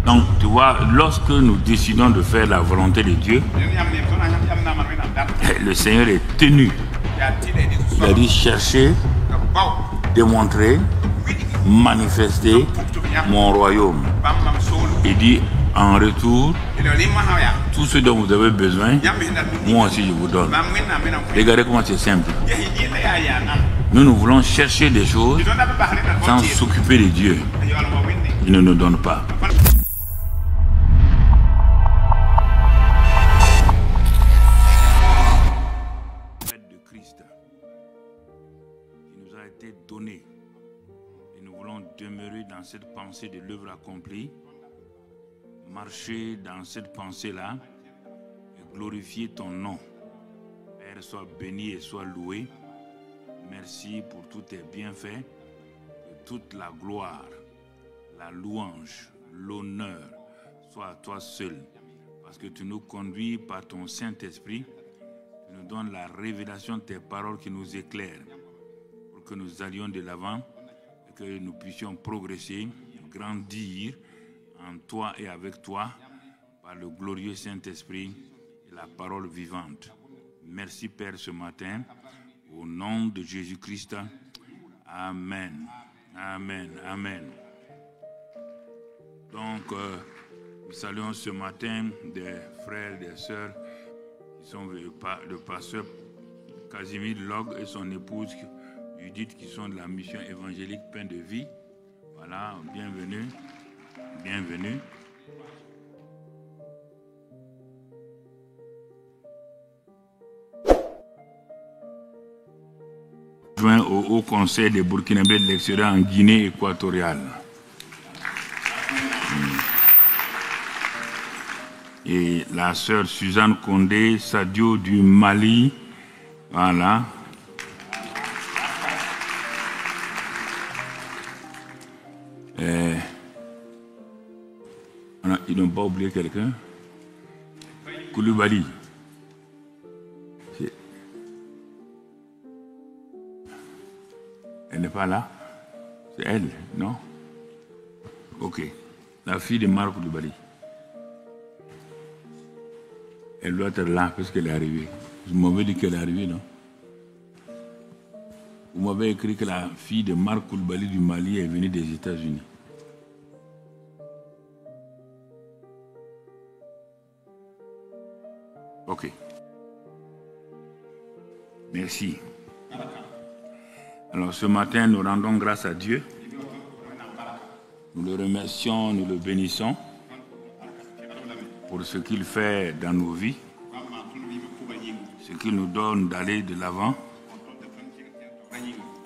Donc, tu vois, lorsque nous décidons de faire la volonté de Dieu, le Seigneur est tenu. Il a dit chercher, démontrer, manifester mon royaume. Il dit en retour, tout ce dont vous avez besoin, moi aussi je vous donne. Regardez comment c'est simple. Nous voulons chercher des choses sans s'occuper de Dieu. Il ne nous donne pas. De Christ qui nous a été donné et nous voulons demeurer dans cette pensée de l'œuvre accomplie, marcher dans cette pensée-là et glorifier ton nom. Père, sois béni et sois loué. Merci pour tous tes bienfaits, que toute la gloire, la louange, l'honneur soit à toi seul. Parce que tu nous conduis par ton Saint-Esprit, tu nous donnes la révélation de tes paroles qui nous éclairent, pour que nous allions de l'avant et que nous puissions progresser, grandir en toi et avec toi, par le glorieux Saint-Esprit et la parole vivante. Merci Père ce matin. Au nom de Jésus-Christ, Amen, Amen, Amen. Donc, nous saluons ce matin des frères et des sœurs qui sont le pasteur Casimir Log et son épouse Judith qui sont de la mission évangélique Pain de Vie. Voilà, bienvenue, bienvenue. Au Haut Conseil des Burkinabés de l'extérieur en Guinée équatoriale. Et la sœur Suzanne Condé, Sadio du Mali, voilà. Ils n'ont pas oublié quelqu'un. Koulibaly. Elle n'est pas là. C'est elle, non? Ok. La fille de Marc Koulibaly. Elle doit être là parce qu'elle est arrivée. Vous m'avez dit qu'elle est arrivée, non? Vous m'avez écrit que la fille de Marc Koulibaly du Mali est venue des États-Unis. Ok. Merci. Alors ce matin, nous rendons grâce à Dieu. Nous le remercions, nous le bénissons pour ce qu'il fait dans nos vies, ce qu'il nous donne d'aller de l'avant,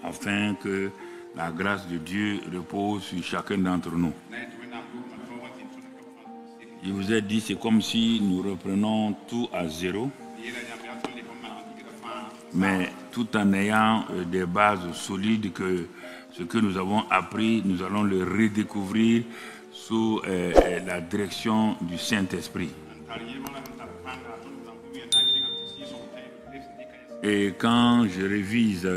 afin que la grâce de Dieu repose sur chacun d'entre nous. Je vous ai dit, c'est comme si nous reprenons tout à zéro, mais tout en ayant des bases solides que ce que nous avons appris, nous allons le redécouvrir sous la direction du Saint-Esprit. Et quand je révise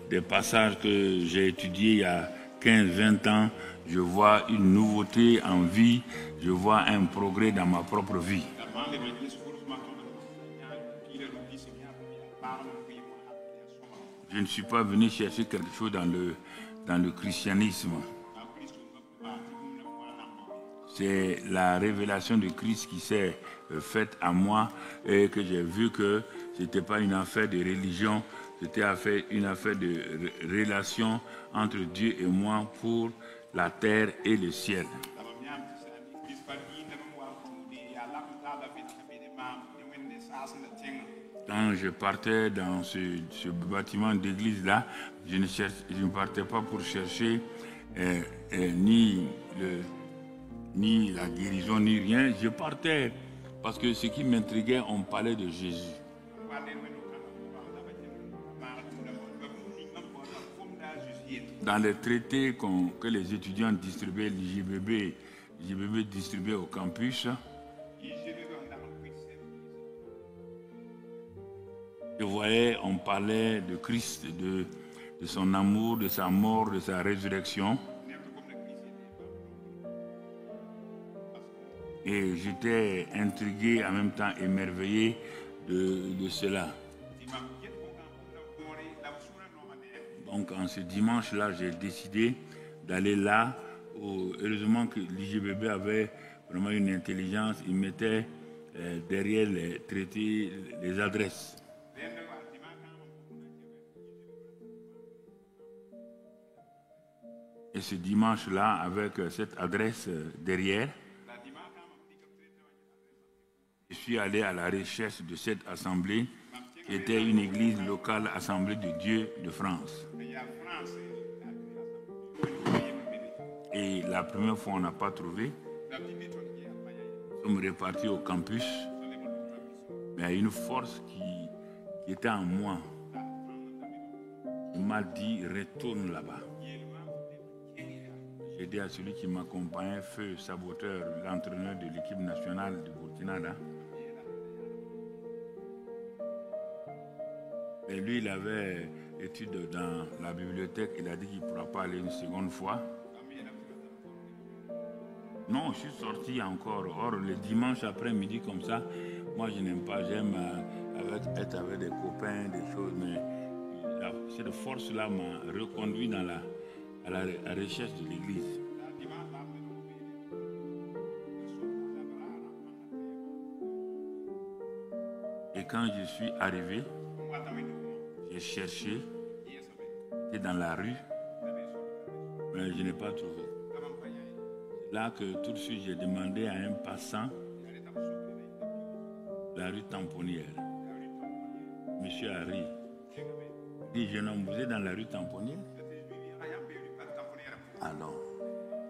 des passages que j'ai étudiés il y a 15-20 ans, je vois une nouveauté en vie, je vois un progrès dans ma propre vie. Je ne suis pas venu chercher quelque chose dans le christianisme. C'est la révélation de Christ qui s'est faite à moi et que j'ai vu que ce n'était pas une affaire de religion, c'était une affaire de relation entre Dieu et moi pour la terre et le ciel. Quand je partais dans ce bâtiment d'église-là, je ne partais pas pour chercher ni la guérison, ni rien. Je partais parce que ce qui m'intriguait, on parlait de Jésus. Dans les traités que les étudiants distribuaient, l'IJBB distribuait au campus, je voyais, on parlait de Christ, de son amour, de sa mort, de sa résurrection. Et j'étais intrigué, en même temps émerveillé de cela. Donc en ce dimanche-là, j'ai décidé d'aller là. Heureusement que l'IGBB avait vraiment une intelligence. Il mettait derrière les traités les adresses. Et ce dimanche-là, avec cette adresse derrière, je suis allé à la recherche de cette assemblée qui était une église locale, Assemblée de Dieu de France. Et la première fois, on n'a pas trouvé. Nous sommes repartis au campus. Mais il y a une force qui était en moi. Il m'a dit, retourne là-bas. J'ai dit à celui qui m'accompagnait, Feu Saboteur, l'entraîneur de l'équipe nationale de Burkina. Et lui, il avait étude dans la bibliothèque. Il a dit qu'il ne pourra pas aller une seconde fois. Non, je suis sorti encore. Or, le dimanche après-midi comme ça, moi, je n'aime pas. J'aime être avec des copains, des choses. Mais cette force-là m'a reconduit à la recherche de l'église. Et quand je suis arrivé, j'ai cherché, j'étais dans la rue, mais je n'ai pas trouvé. C'est là que tout de suite j'ai demandé à un passant la rue Tamponnière. Monsieur Harry, il dit, jeune homme, vous êtes dans la rue Tamponnière? Alors,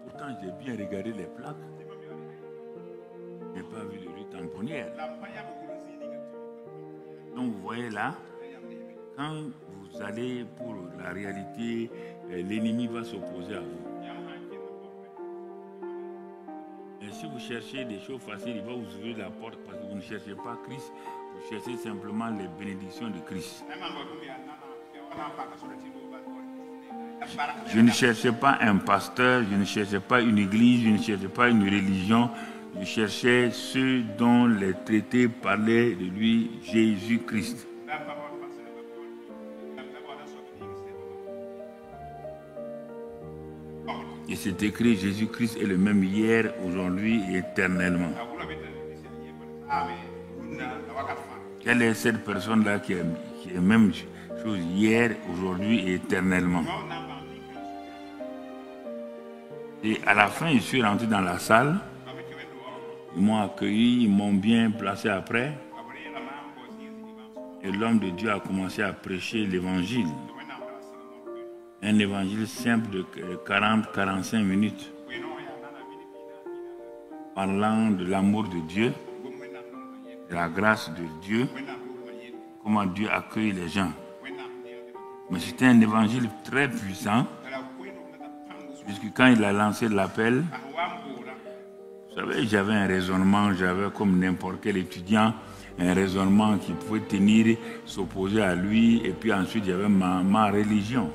pourtant j'ai bien regardé les plaques. Je n'ai pas vu de rue Tamponnière. Donc vous voyez là, quand vous allez pour la réalité, l'ennemi va s'opposer à vous. Et si vous cherchez des choses faciles, il va vous ouvrir la porte parce que vous ne cherchez pas Christ, vous cherchez simplement les bénédictions de Christ. Je ne cherchais pas un pasteur, je ne cherchais pas une église, je ne cherchais pas une religion. Je cherchais ceux dont les traités parlaient de lui, Jésus-Christ. Et c'est écrit, Jésus-Christ est le même hier, aujourd'hui et éternellement. Quelle est cette personne-là qui est la même chose hier, aujourd'hui et éternellement? Et à la fin, je suis rentré dans la salle. Ils m'ont accueilli, ils m'ont bien placé après. Et l'homme de Dieu a commencé à prêcher l'évangile. Un évangile simple de 40-45 minutes. Parlant de l'amour de Dieu, de la grâce de Dieu, comment Dieu accueille les gens. Mais c'était un évangile très puissant. Puisque quand il a lancé l'appel, vous savez, j'avais un raisonnement, j'avais comme n'importe quel étudiant, un raisonnement qui pouvait tenir, s'opposer à lui, et puis ensuite j'avais ma religion.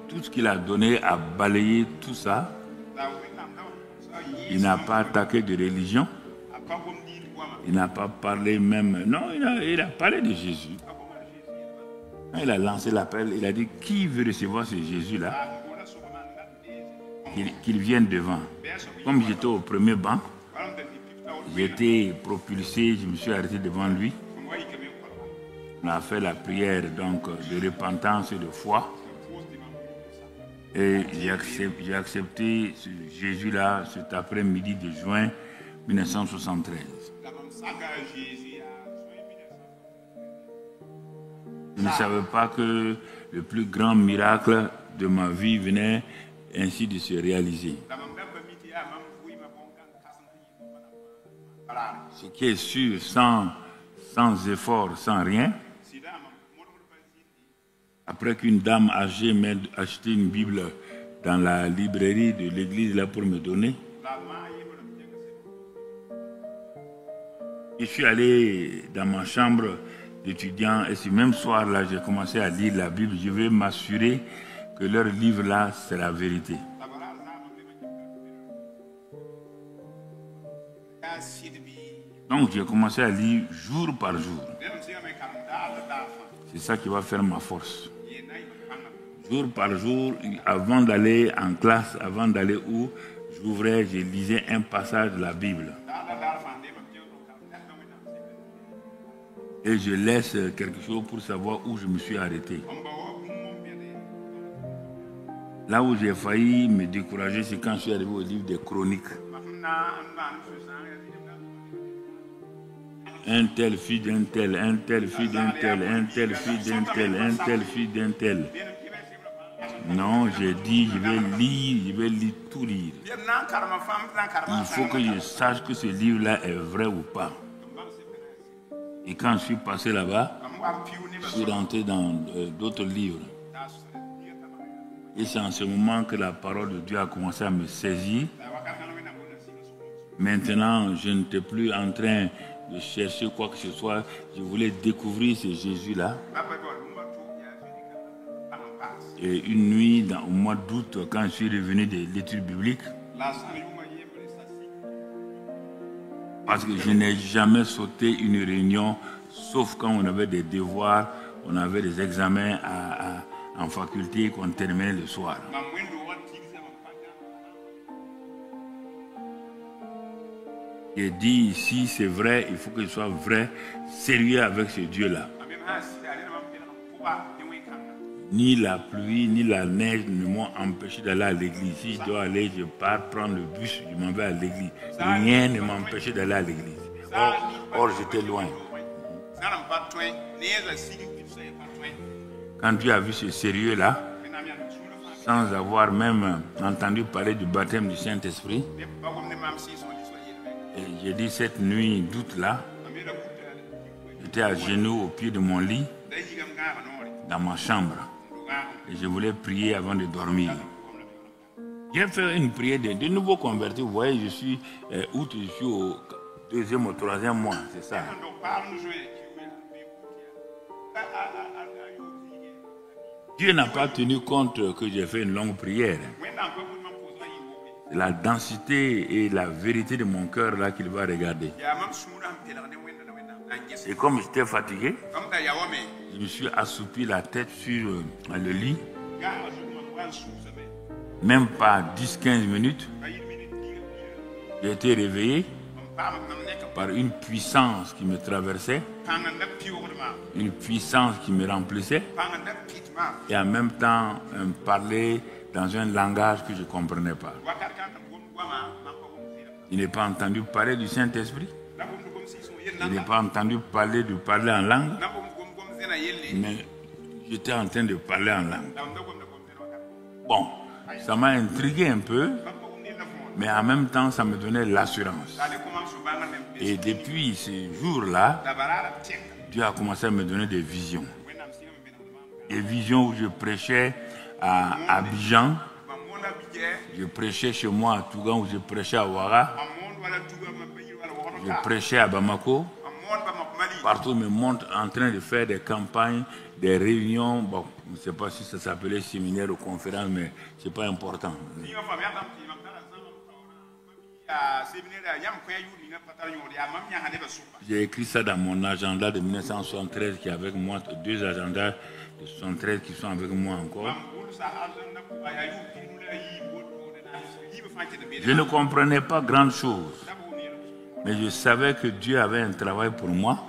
Tout ce qu'il a donné a balayé tout ça. Il n'a pas attaqué de religion. Il n'a pas parlé même... Non, il a parlé de Jésus. Quand il a lancé l'appel, il a dit, qui veut recevoir ce Jésus-là? Qu'il vienne devant. Comme j'étais au premier banc, j'ai été propulsé, je me suis arrêté devant lui. On a fait la prière donc de repentance et de foi. Et j'ai accepté ce Jésus-là cet après-midi de juin 1973. Je ne savais pas que le plus grand miracle de ma vie venait ainsi de se réaliser. Ce qui est sûr, sans effort, sans rien, après qu'une dame âgée m'ait acheté une Bible dans la librairie de l'église là pour me donner, je suis allé dans ma chambre d'étudiant et ce même soir-là, j'ai commencé à lire la Bible. Je vais m'assurer que leur livre-là, c'est la vérité. Donc, j'ai commencé à lire jour par jour. C'est ça qui va faire ma force. Jour par jour, avant d'aller en classe, avant d'aller où, j'ouvrais, je lisais un passage de la Bible. Et je laisse quelque chose pour savoir où je me suis arrêté. Là où j'ai failli me décourager, c'est quand je suis arrivé au livre des Chroniques. Un tel fille d'un tel, un tel fille d'un tel, un tel fille d'un tel, un tel fille d'un tel. Non, j'ai dit, je vais lire, tout lire. Il faut que je sache que ce livre-là est vrai ou pas. Et quand je suis passé là-bas, je suis rentré dans d'autres livres. Et c'est en ce moment que la parole de Dieu a commencé à me saisir. Maintenant, je n'étais plus en train de chercher quoi que ce soit. Je voulais découvrir ce Jésus-là. Et une nuit, au mois d'août, quand je suis revenu de l'étude biblique, parce que je n'ai jamais sauté une réunion, sauf quand on avait des devoirs, on avait des examens en faculté qu'on terminait le soir. J'ai dit ici, c'est vrai, il faut que je sois vrai, sérieux avec ce Dieu-là. Ni la pluie, ni la neige ne m'ont empêché d'aller à l'église. Si je dois aller, je pars prendre le bus, je m'en vais à l'église. Rien ne m'empêchait d'aller à l'église. Or j'étais loin. Quand Dieu a vu ce sérieux-là, sans avoir même entendu parler du baptême du Saint-Esprit, j'ai dit cette nuit d'août-là, j'étais à genoux au pied de mon lit, dans ma chambre. Et je voulais prier avant de dormir. J'ai fait une prière de nouveau converti. Vous voyez, je suis août, je suis au 2e ou 3e mois, c'est ça. Dieu n'a pas tenu compte que j'ai fait une longue prière. C'est la densité et la vérité de mon cœur là qu'il va regarder. Et comme j'étais fatigué, je me suis assoupi la tête sur le lit. Même pas 10-15 minutes, j'ai été réveillé par une puissance qui me traversait, une puissance qui me remplissait, et en même temps parler dans un langage que je ne comprenais pas. Je n'ai pas entendu parler du Saint-Esprit. Je n'ai pas entendu parler en langue. Mais j'étais en train de parler en langue. Bon, ça m'a intrigué un peu, mais en même temps, ça me donnait l'assurance. Et depuis ce jour-là, Dieu a commencé à me donner des visions. Des visions où je prêchais à Abidjan, je prêchais chez moi à Tougan, où je prêchais à Ouara, je prêchais à Bamako. Partout, me montre en train de faire des campagnes, des réunions. Bon, je ne sais pas si ça s'appelait séminaire ou conférence, mais ce n'est pas important. J'ai écrit ça dans mon agenda de 1973 qui est avec moi, 2 agendas de 73 qui sont avec moi encore. Je ne comprenais pas grand chose, mais je savais que Dieu avait un travail pour moi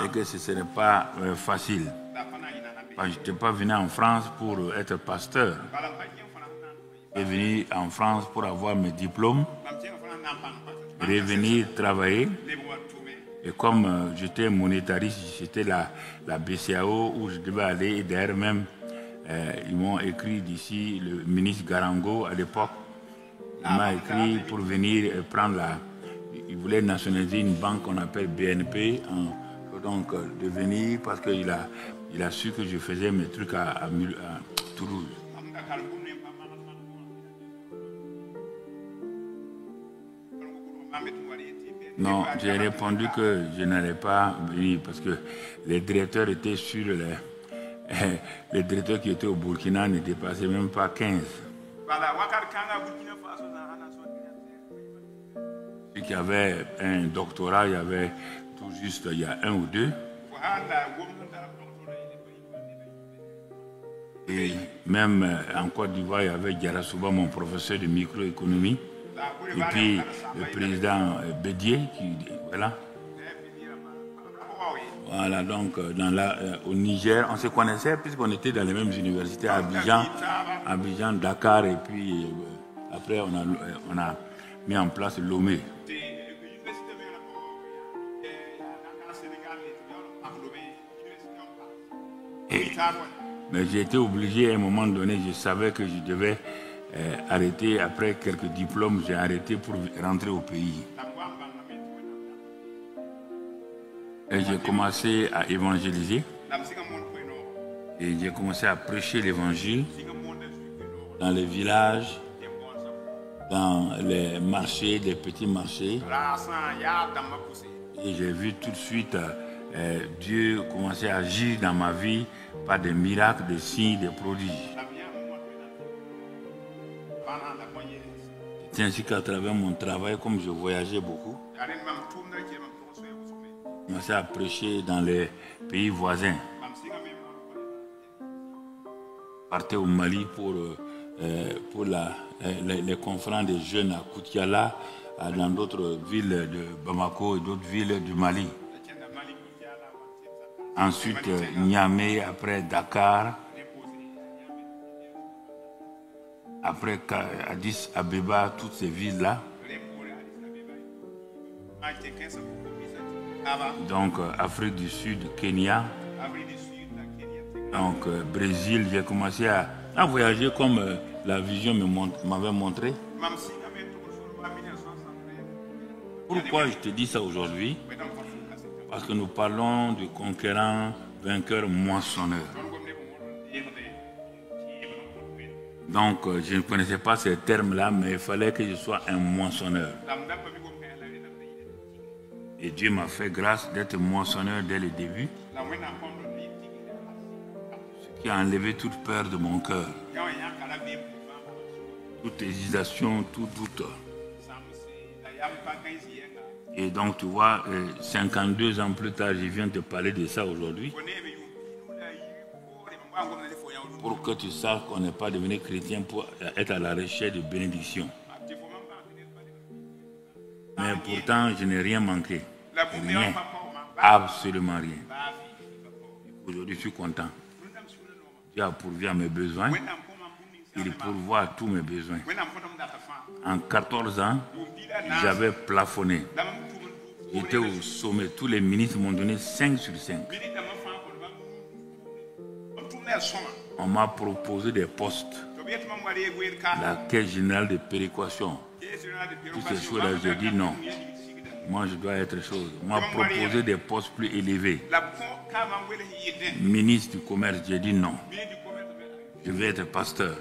et que ce n'est pas facile. Je n'étais pas venu en France pour être pasteur. Je suis venu en France pour avoir mes diplômes, revenir travailler. Et comme j'étais monétariste, j'étais la BCAO où je devais aller. Et d'ailleurs même, ils m'ont écrit d'ici, le ministre Garango à l'époque, il m'a écrit pour venir prendre il voulait nationaliser une banque qu'on appelle BNP, donc de venir parce qu'il a su que je faisais mes trucs à Toulouse. Non, j'ai répondu que je n'allais pas venir parce que les directeurs étaient sur Les directeurs qui étaient au Burkina ne dépassaient même pas 15. Ceux qui avaient un doctorat, il y avait tout juste, il y a 1 ou 2. Et même en Côte d'Ivoire, il y avait Diarasouba, mon professeur de microéconomie. Et puis le président Bédier, qui, voilà. Voilà, donc au Niger, on se connaissait puisqu'on était dans les mêmes universités à Abidjan, Dakar, et puis après on a mis en place Lomé. Mais j'ai été obligé à un moment donné, je savais que je devais arrêter. Après quelques diplômes, j'ai arrêté pour rentrer au pays. Et j'ai commencé à évangéliser. Et j'ai commencé à prêcher l'évangile dans les villages, dans les marchés, des petits marchés. Et j'ai vu tout de suite Dieu commencer à agir dans ma vie par des miracles, des signes, des prodiges. C'est ainsi qu'à travers mon travail, comme je voyageais beaucoup, je commençais à prêcher dans les pays voisins. Je partais au Mali pour les conférences des jeunes à Koutiala, dans d'autres villes de Bamako et d'autres villes du Mali. Ensuite, Niamey, après Dakar, après Addis Abeba, toutes ces villes-là. Donc, Afrique du Sud, Kenya. Donc, Brésil, j'ai commencé à voyager comme la vision m'avait montré. Pourquoi je te dis ça aujourd'hui? Parce que nous parlons de conquérant, vainqueur, moissonneur. Donc, je ne connaissais pas ces termes-là, mais il fallait que je sois un moissonneur. Et Dieu m'a fait grâce d'être moissonneur dès le début. Ce qui a enlevé toute peur de mon cœur. Toute hésitation, tout doute. Et donc, tu vois, 52 ans plus tard, je viens te parler de ça aujourd'hui. Pour que tu saches qu'on n'est pas devenu chrétien pour être à la recherche de bénédiction. Mais pourtant, je n'ai rien manqué. Rien. Absolument rien. Aujourd'hui, je suis content. Dieu a pourvu à mes besoins. Il pourvoit à tous mes besoins. En 14 ans, j'avais plafonné. J'étais au sommet. Tous les ministres m'ont donné 5 sur 5. On m'a proposé des postes. La caisse générale de péréquation. Toutes ces choses-là, j'ai dit non. Moi, je dois être chose. On m'a proposé des postes plus élevés. Ministre du commerce, j'ai dit non. Je vais être pasteur.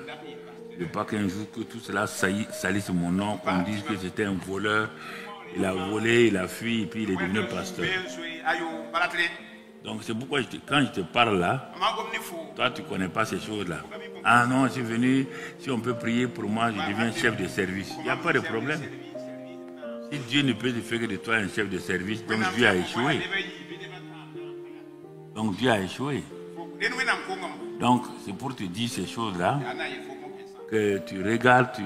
Je ne veux pas qu'un jour que tout cela salisse mon nom, qu'on dise que c'était un voleur. Il a volé, il a fui, et puis il est devenu pasteur. Donc c'est pourquoi quand je te parle là, toi tu ne connais pas ces choses-là. Ah non, je suis venu, si on peut prier pour moi, je deviens chef de service. Il n'y a pas de problème. Si Dieu ne peut te faire que de toi un chef de service, donc Dieu a échoué. Donc Dieu a échoué. Donc c'est pour te dire ces choses-là, que tu regardes, tu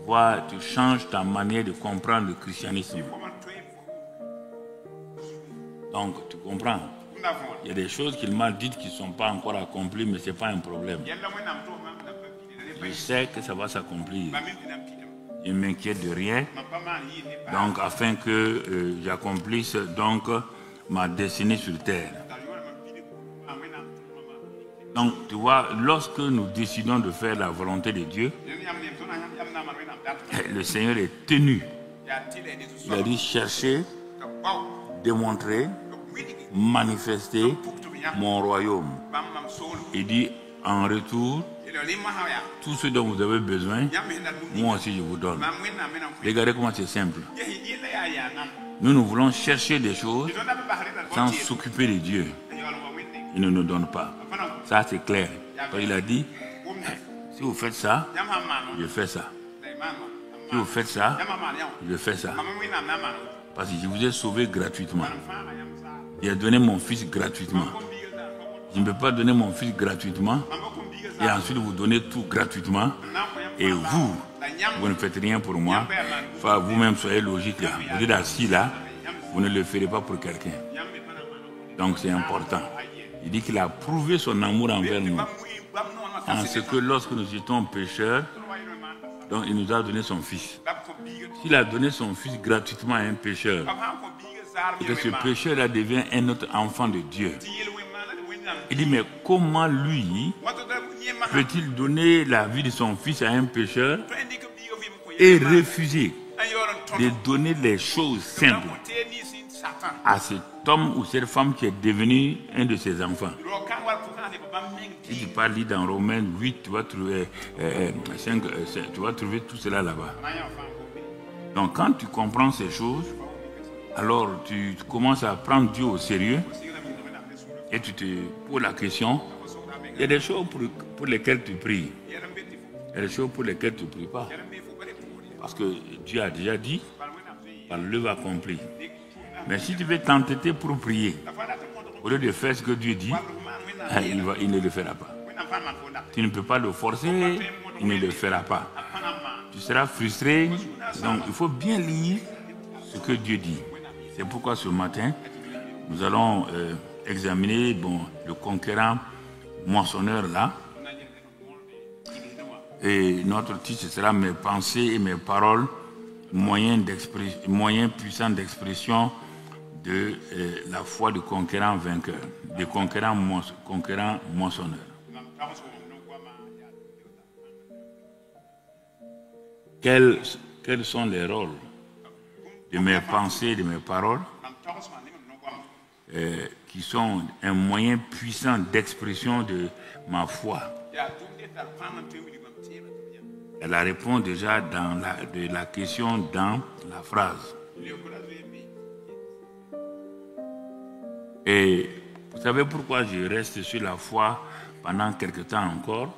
vois, tu changes ta manière de comprendre le christianisme. Donc, tu comprends. Il y a des choses qu'il m'a dites qui ne sont pas encore accomplies, mais ce n'est pas un problème. Je sais que ça va s'accomplir. Je ne m'inquiète de rien. Donc, afin que j'accomplisse donc ma destinée sur terre. Donc, tu vois, lorsque nous décidons de faire la volonté de Dieu, le Seigneur est tenu. Il a dit chercher, démontrer, manifester mon royaume. Il dit en retour, tout ce dont vous avez besoin, moi aussi je vous donne. Regardez comment c'est simple. Nous voulons chercher des choses sans s'occuper de Dieu. il ne nous donne pas. Ça, c'est clair. Donc, il a dit, si vous faites ça, je fais ça. Si vous faites ça, je fais ça. Parce que je vous ai sauvé gratuitement. J'ai donné mon fils gratuitement. Je ne peux pas donner mon fils gratuitement et ensuite vous donner tout gratuitement. Et vous ne faites rien pour moi. Enfin, vous-même, soyez logique là. Vous êtes assis là, vous ne le ferez pas pour quelqu'un. Donc c'est important. Il dit qu'il a prouvé son amour envers nous. En ce que lorsque nous étions pécheurs, donc il nous a donné son fils. S'il a donné son fils gratuitement à un pécheur, et que ce pécheur-là devient un autre enfant de Dieu, il dit, mais comment lui peut-il donner la vie de son fils à un pécheur et refuser de donner les choses simples à cet homme ou cette femme qui est devenu un de ses enfants? Si tu parles dans Romains 8, tu vas trouver 5, tu vas trouver tout cela là-bas. Donc quand tu comprends ces choses, alors tu commences à prendre Dieu au sérieux et tu te poses la question. Il y a des choses pour lesquelles tu pries. Il y a des choses pour lesquelles tu ne pries pas. Parce que Dieu a déjà dit, par l'œuvre accomplie. Mais si tu veux t'entêter pour prier, au lieu de faire ce que Dieu dit, il ne le fera pas. Tu ne peux pas le forcer, il ne le fera pas. Tu seras frustré. Donc il faut bien lire ce que Dieu dit. C'est pourquoi ce matin, nous allons examiner le conquérant moissonneur là. Et notre titre sera mes pensées et mes paroles, moyens puissants d'expression de la foi du conquérant vainqueur, du conquérant moissonneur. Quels sont les rôles de mes pensées et de mes paroles qui sont un moyen puissant d'expression de ma foi? Elle répond déjà de la question dans la phrase. Et vous savez pourquoi je reste sur la foi pendant quelque temps encore?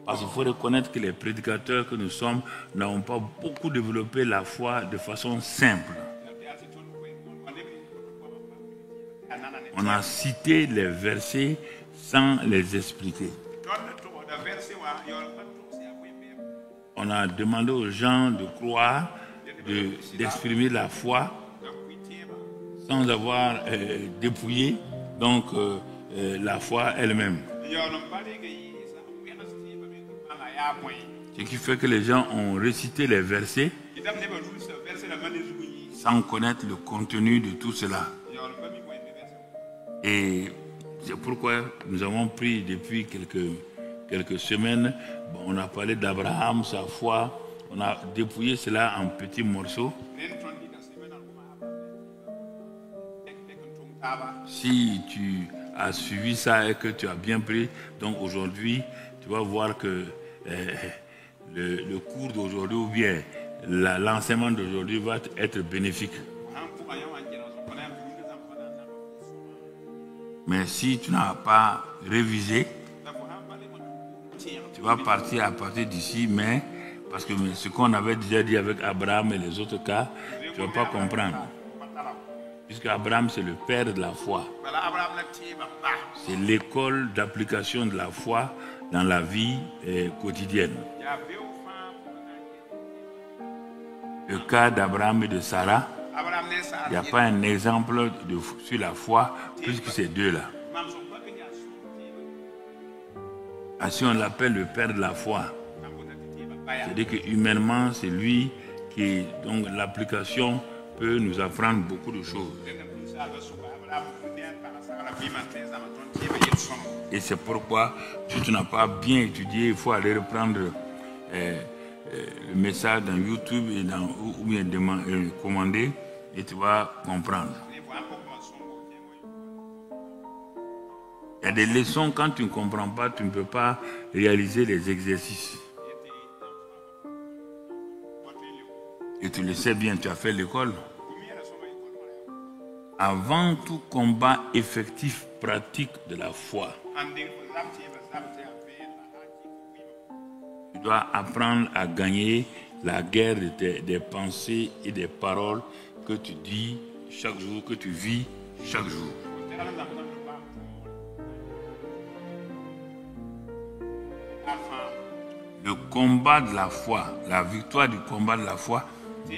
Parce qu'il faut reconnaître que les prédicateurs que nous sommes n'ont pas beaucoup développé la foi de façon simple. On a cité les versets sans les expliquer. On a demandé aux gens de croire, d'exprimer la foi sans avoir dépouillé donc la foi elle-même. Ce qui fait que les gens ont récité les versets sans connaître le contenu de tout cela. Et c'est pourquoi nous avons pris depuis quelques semaines, on a parlé d'Abraham, sa foi, on a dépouillé cela en petits morceaux. Si tu as suivi ça et que tu as bien pris, donc aujourd'hui, tu vas voir que le cours d'aujourd'hui ou bien l'enseignement d'aujourd'hui va être bénéfique. Mais si tu n'as pas révisé, tu vas partir à partir d'ici, mais parce que ce qu'on avait déjà dit avec Abraham et les autres cas, tu ne vas pas comprendre. Puisque Abraham, c'est le père de la foi. C'est l'école d'application de la foi dans la vie quotidienne. Le cas d'Abraham et de Sarah, il n'y a pas un exemple sur la foi plus que ces deux-là. Ainsi, on l'appelle le père de la foi. C'est-à-dire que humainement, c'est lui qui, donc l'application peut nous apprendre beaucoup de choses. Et c'est pourquoi, si tu n'as pas bien étudié, il faut aller reprendre le message dans YouTube et ou bien commander et tu vas comprendre. Il y a des leçons, quand tu ne comprends pas, tu ne peux pas réaliser les exercices. Et tu le sais bien, tu as fait l'école. Avant tout combat effectif pratique de la foi, tu dois apprendre à gagner la guerre des pensées et des paroles que tu dis chaque jour, que tu vis chaque jour. Le combat de la foi, la victoire du combat de la foi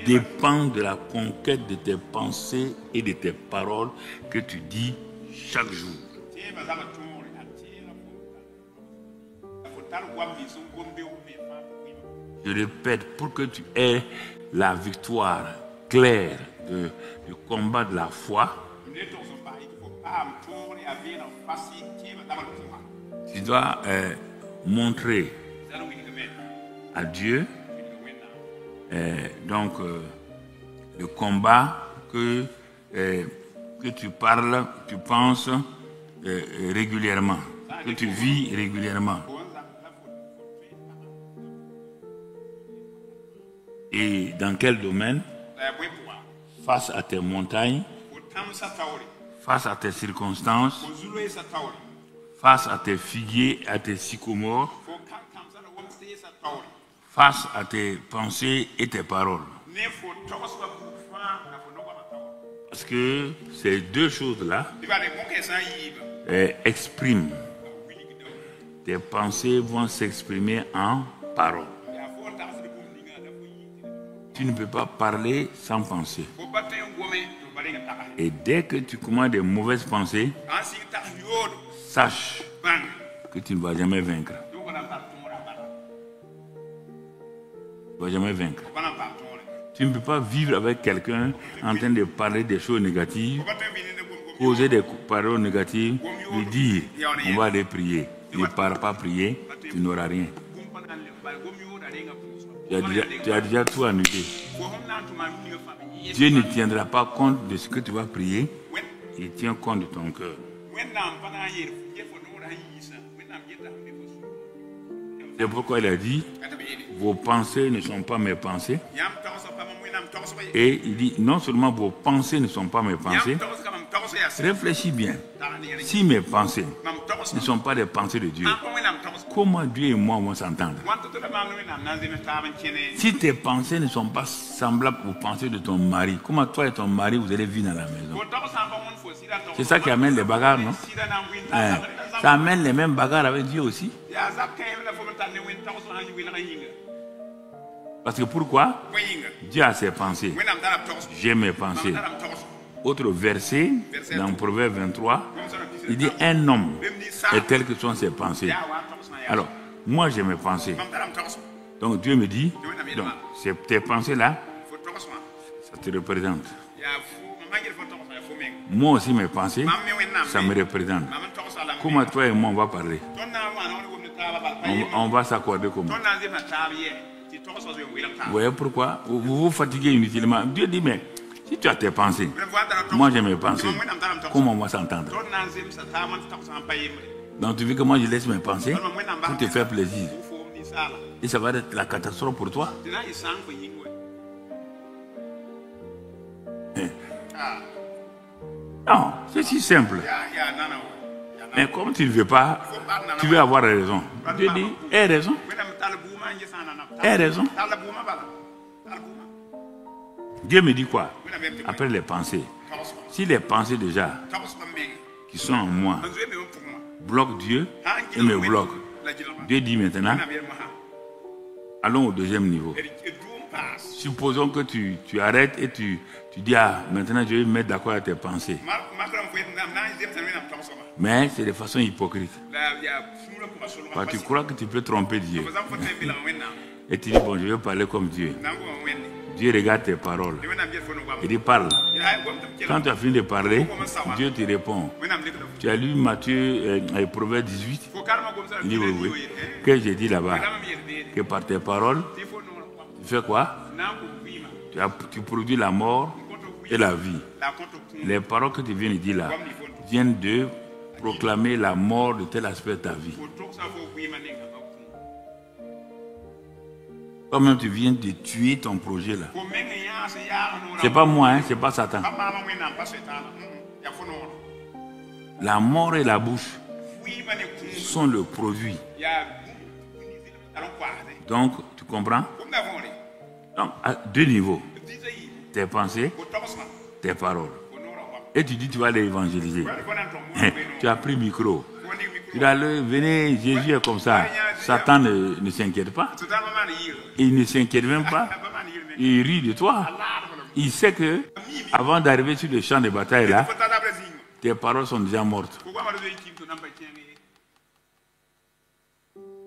dépend de la conquête de tes pensées et de tes paroles que tu dis chaque jour. Je répète, pour que tu aies la victoire claire du combat de la foi, tu dois montrer à Dieu le combat que tu parles, tu penses régulièrement, que tu vis régulièrement. Et dans quel domaine? Face à tes montagnes, face à tes circonstances, face à tes figuiers, à tes sycomores, face à tes pensées et tes paroles. Parce que ces deux choses-là expriment. Tes pensées vont s'exprimer en paroles. Tu ne peux pas parler sans penser. Et dès que tu commences des mauvaises pensées, sache que tu ne vas jamais vaincre. Tu ne vas jamais vaincre. Tu ne peux pas vivre avec quelqu'un en train de parler des choses négatives, poser des paroles négatives, lui dire on va aller prier. Ne pars pas prier, tu n'auras rien. Tu as déjà tout annulé. Dieu ne tiendra pas compte de ce que tu vas prier, il tient compte de ton cœur. C'est pourquoi il a dit, vos pensées ne sont pas mes pensées. Et il dit, non seulement vos pensées ne sont pas mes pensées, réfléchis bien. Si mes pensées ne sont pas des pensées de Dieu, comment Dieu et moi vont s'entendre? Si tes pensées ne sont pas semblables aux pensées de ton mari, comment toi et ton mari vous allez vivre dans la maison? C'est ça qui amène les bagarres, non? Ça amène les mêmes bagarres avec Dieu aussi. Parce que pourquoi? Dieu a ses pensées. J'ai mes pensées. Autre verset, dans Proverbe 23, il dit un homme est tel que sont ses pensées. Alors, moi j'ai mes pensées. Donc Dieu me dit, donc, tes pensées-là, ça te représente. Moi aussi mes pensées, ça me représente. Comment toi et moi on va parler? On va s'accorder comment? Vous voyez pourquoi? Vous vous fatiguez inutilement. Dieu dit, mais si tu as tes pensées, moi j'ai mes pensées, comment on va s'entendre? Donc tu veux que moi je laisse mes pensées pour te faire plaisir? Et ça va être la catastrophe pour toi? Non, c'est si simple. Mais comme tu ne veux pas, tu veux avoir raison. Dieu dit, aie raison. Aie raison. Dieu me dit quoi? Après les pensées. Si les pensées déjà qui sont en moi bloquent Dieu et me bloquent, Dieu dit maintenant, allons au deuxième niveau. Supposons que tu arrêtes et tu dis, ah, maintenant je vais me mettre d'accord avec tes pensées. Mais c'est de façon hypocrite. Parce que tu crois que tu peux tromper Dieu. Et tu dis, bon, je vais parler comme Dieu. Dieu regarde tes paroles. Il dit, parle. Quand tu as fini de parler, Dieu te répond. Tu as lu Matthieu, Proverbe 18. Il dit, oui, oui. Qu'est-ce que j'ai dit là-bas? Que par tes paroles, tu fais quoi? Tu produis la mort et la vie. Les paroles que tu viens de dire là viennent de proclamer la mort de tel aspect de ta vie. Toi-même, tu viens de tuer ton projet là. C'est pas moi, hein, c'est pas Satan. La mort et la bouche sont le produit. Donc, tu comprends? Donc, à deux niveaux. Tes pensées, tes paroles. Et tu dis, tu vas les évangéliser. Tu as pris le micro. Tu as le, venez, Jésus est comme ça. Satan ne s'inquiète pas. Il ne s'inquiète même pas. Il rit de toi. Il sait que, avant d'arriver sur le champ de bataille là, tes paroles sont déjà mortes.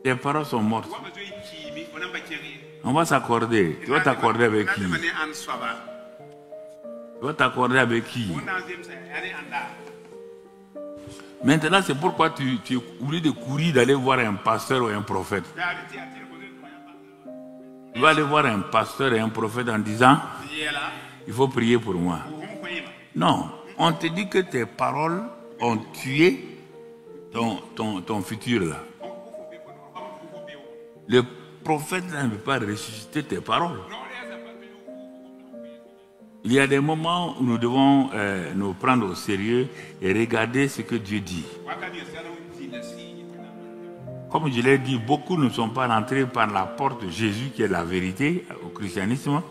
Tes paroles sont mortes. On va s'accorder. Tu vas t'accorder avec qui? Tu vas t'accorder avec qui? Maintenant, c'est pourquoi tu oublies de courir d'aller voir un pasteur ou un prophète. Tu vas aller voir un pasteur et un prophète en disant, il faut prier pour moi. Non, on te dit que tes paroles ont tué ton futur là. Le prophète ne peut pas ressusciter tes paroles. Il y a des moments où nous devons nous prendre au sérieux et regarder ce que Dieu dit. Comme je l'ai dit, beaucoup ne sont pas rentrés par la porte de Jésus qui est la vérité au christianisme.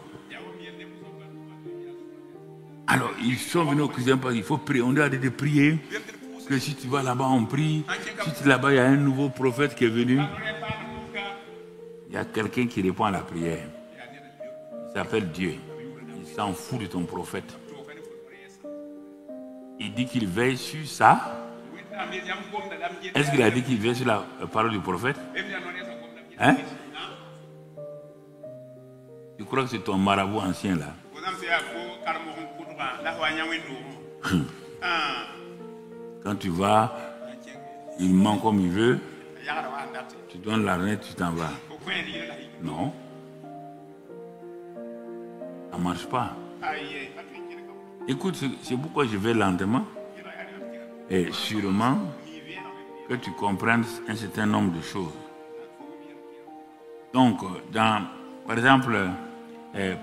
Alors, ils sont venus au christianisme parce qu'il faut prier. On doit arrêter de prier. Que si tu vas là-bas, on prie. Si tu es là-bas, il y a un nouveau prophète qui est venu. Il y a quelqu'un qui répond à la prière. Il s'appelle Dieu. Il s'en fout de ton prophète. Il dit qu'il veille sur ça. Est-ce qu'il a dit qu'il veille sur la parole du prophète? Hein? Je crois que c'est ton marabout ancien là. Quand tu vas, il ment comme il veut. Tu donnes l'argent, tu t'en vas. Non. Ça ne marche pas. Écoute, c'est pourquoi je vais lentement. Et sûrement que tu comprennes un certain nombre de choses. Donc, par exemple,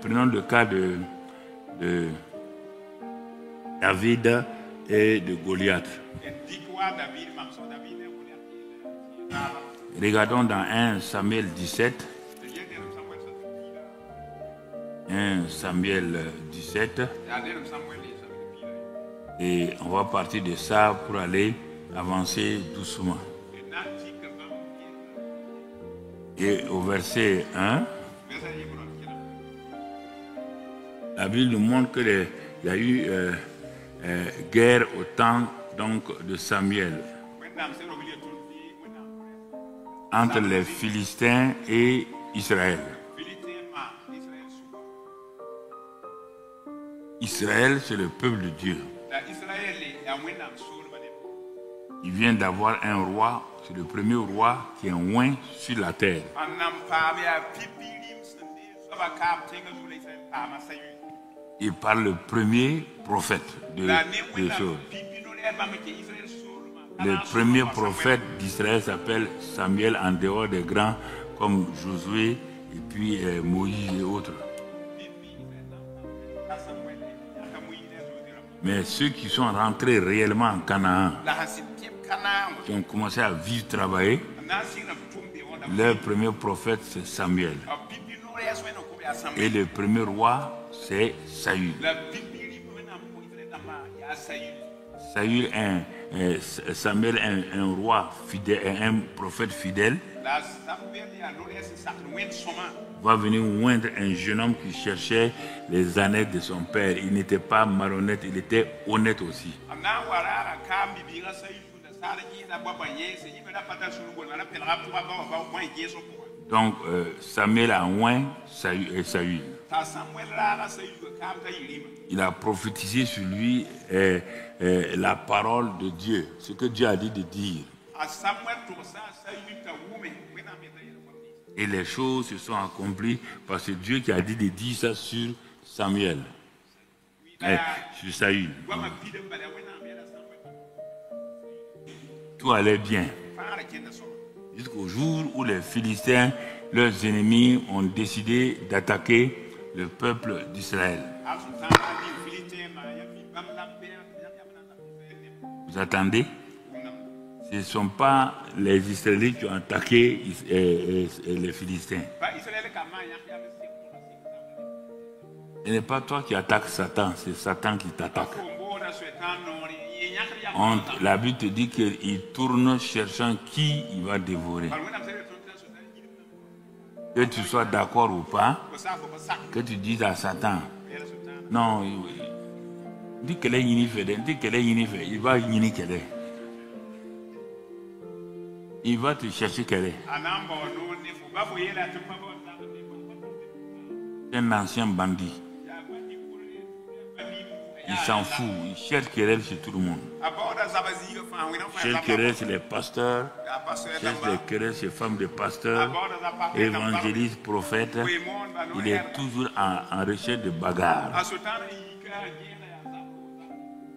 prenons le cas de David et de Goliath. Regardons dans 1 Samuel 17. 1 Samuel 17. Et on va partir de ça pour aller avancer doucement. Et au verset 1, la Bible nous montre qu'il y a eu guerre au temps donc, de Samuel entre les Philistins et Israël. Israël, c'est le peuple de Dieu. Il vient d'avoir un roi, c'est le premier roi qui est oint sur la terre. Il parle le premier prophète de choses. Le premier prophète d'Israël s'appelle Samuel en dehors des grands comme Josué et puis Moïse et autres. Mais ceux qui sont rentrés réellement en Canaan, qui ont commencé à vivre, travailler, leur premier prophète c'est Samuel. Et le premier roi c'est Saül. Samuel est un roi fidèle, un prophète fidèle. Va venir oindre un jeune homme qui cherchait les années de son père. Il n'était pas malhonnête, il était honnête aussi. Donc Samuel a oint Saül. Il a prophétisé sur lui la parole de Dieu, ce que Dieu a dit de dire. Et les choses se sont accomplies parce que Dieu qui a dit de dire ça sur Samuel, sur Saül. Tout allait bien. Jusqu'au jour où les Philistins leurs ennemis ont décidé d'attaquer le peuple d'Israël. Vous attendez? Ce ne sont pas les Israélites qui ont attaqué les Philistins. Ce n'est pas toi qui attaques Satan, c'est Satan qui t'attaque. La Bible te dit qu'il tourne cherchant qui il va dévorer. Que tu sois d'accord ou pas, que tu dises à Satan, non, dis qu'elle est iniférée, dis qu'elle est iniférée, il va ignorer qu'elle est. Il va te chercher qu'elle est. C'est un ancien bandit. Il s'en fout, il cherche querelle chez tout le monde. Il cherche querelle chez les pasteurs, il cherche querelle chez les femmes de pasteurs, évangélistes, prophètes. Il est toujours en recherche de bagarre.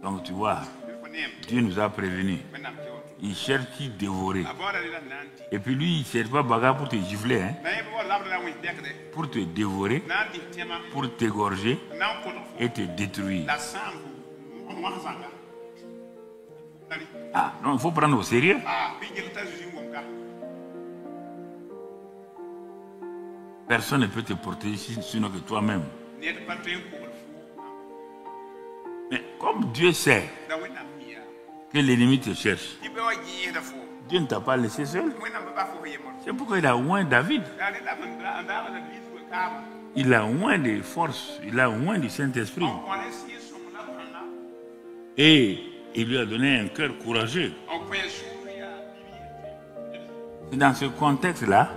Donc tu vois, Dieu nous a prévenus. Il cherche qui dévorer. Et puis lui, il ne cherche pas bagarre pour te gifler, hein? Pour te dévorer, pour t'égorger et te détruire. Ah, non, il faut prendre au sérieux. Personne ne peut te protéger sinon que toi-même. Mais comme Dieu sait que l'ennemi te cherche, Dieu ne t'a pas laissé seul. C'est pourquoi il a oint David. Il a oint des forces, il a oint du Saint-Esprit. Et il lui a donné un cœur courageux. C'est dans ce contexte-là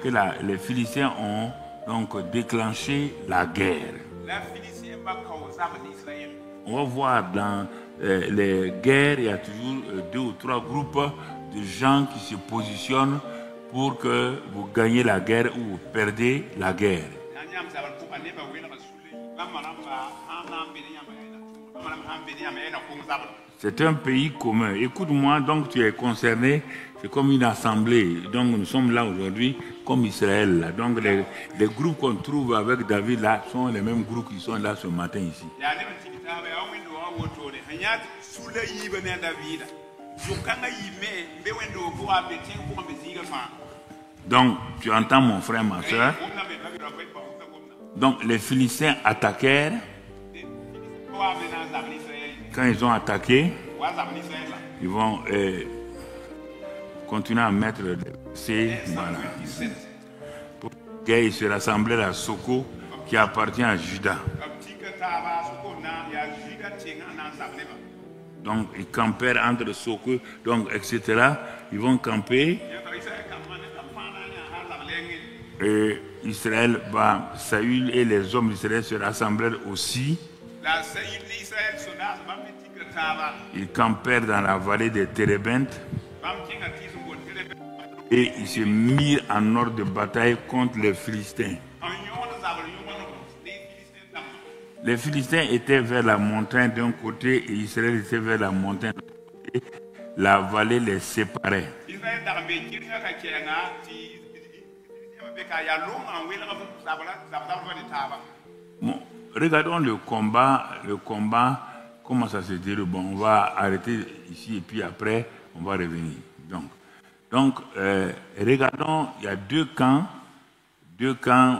que les Philistins ont donc déclenché la guerre. On va voir dans les guerres, il y a toujours 2 ou 3 groupes de gens qui se positionnent pour que vous gagnez la guerre ou vous perdez la guerre. C'est un pays commun. Écoute-moi, donc tu es concerné, c'est comme une assemblée. Donc nous sommes là aujourd'hui comme Israël. Là. Donc les groupes qu'on trouve avec David là sont les mêmes groupes qui sont là ce matin ici. Donc tu entends mon frère, ma soeur. Donc les Philistins attaquèrent. Quand ils ont attaqué, ils vont continuer à mettre des versets. Voilà. Pour qu'ils se rassemblèrent à Soko, qui appartient à Juda. Donc ils campèrent entre Soko, donc etc. Ils vont camper. Et Israël, Saül et les hommes d'Israël se rassemblèrent aussi. Ils campèrent dans la vallée des Térébintes et ils se mirent en ordre de bataille contre les Philistins. Les Philistins étaient vers la montagne d'un côté et Israël était vers la montagne de l'autre côté. La vallée les séparait. Bon, regardons le combat, comment ça se déroule. Bon, on va arrêter ici et puis après, on va revenir. Donc regardons, il y a deux camps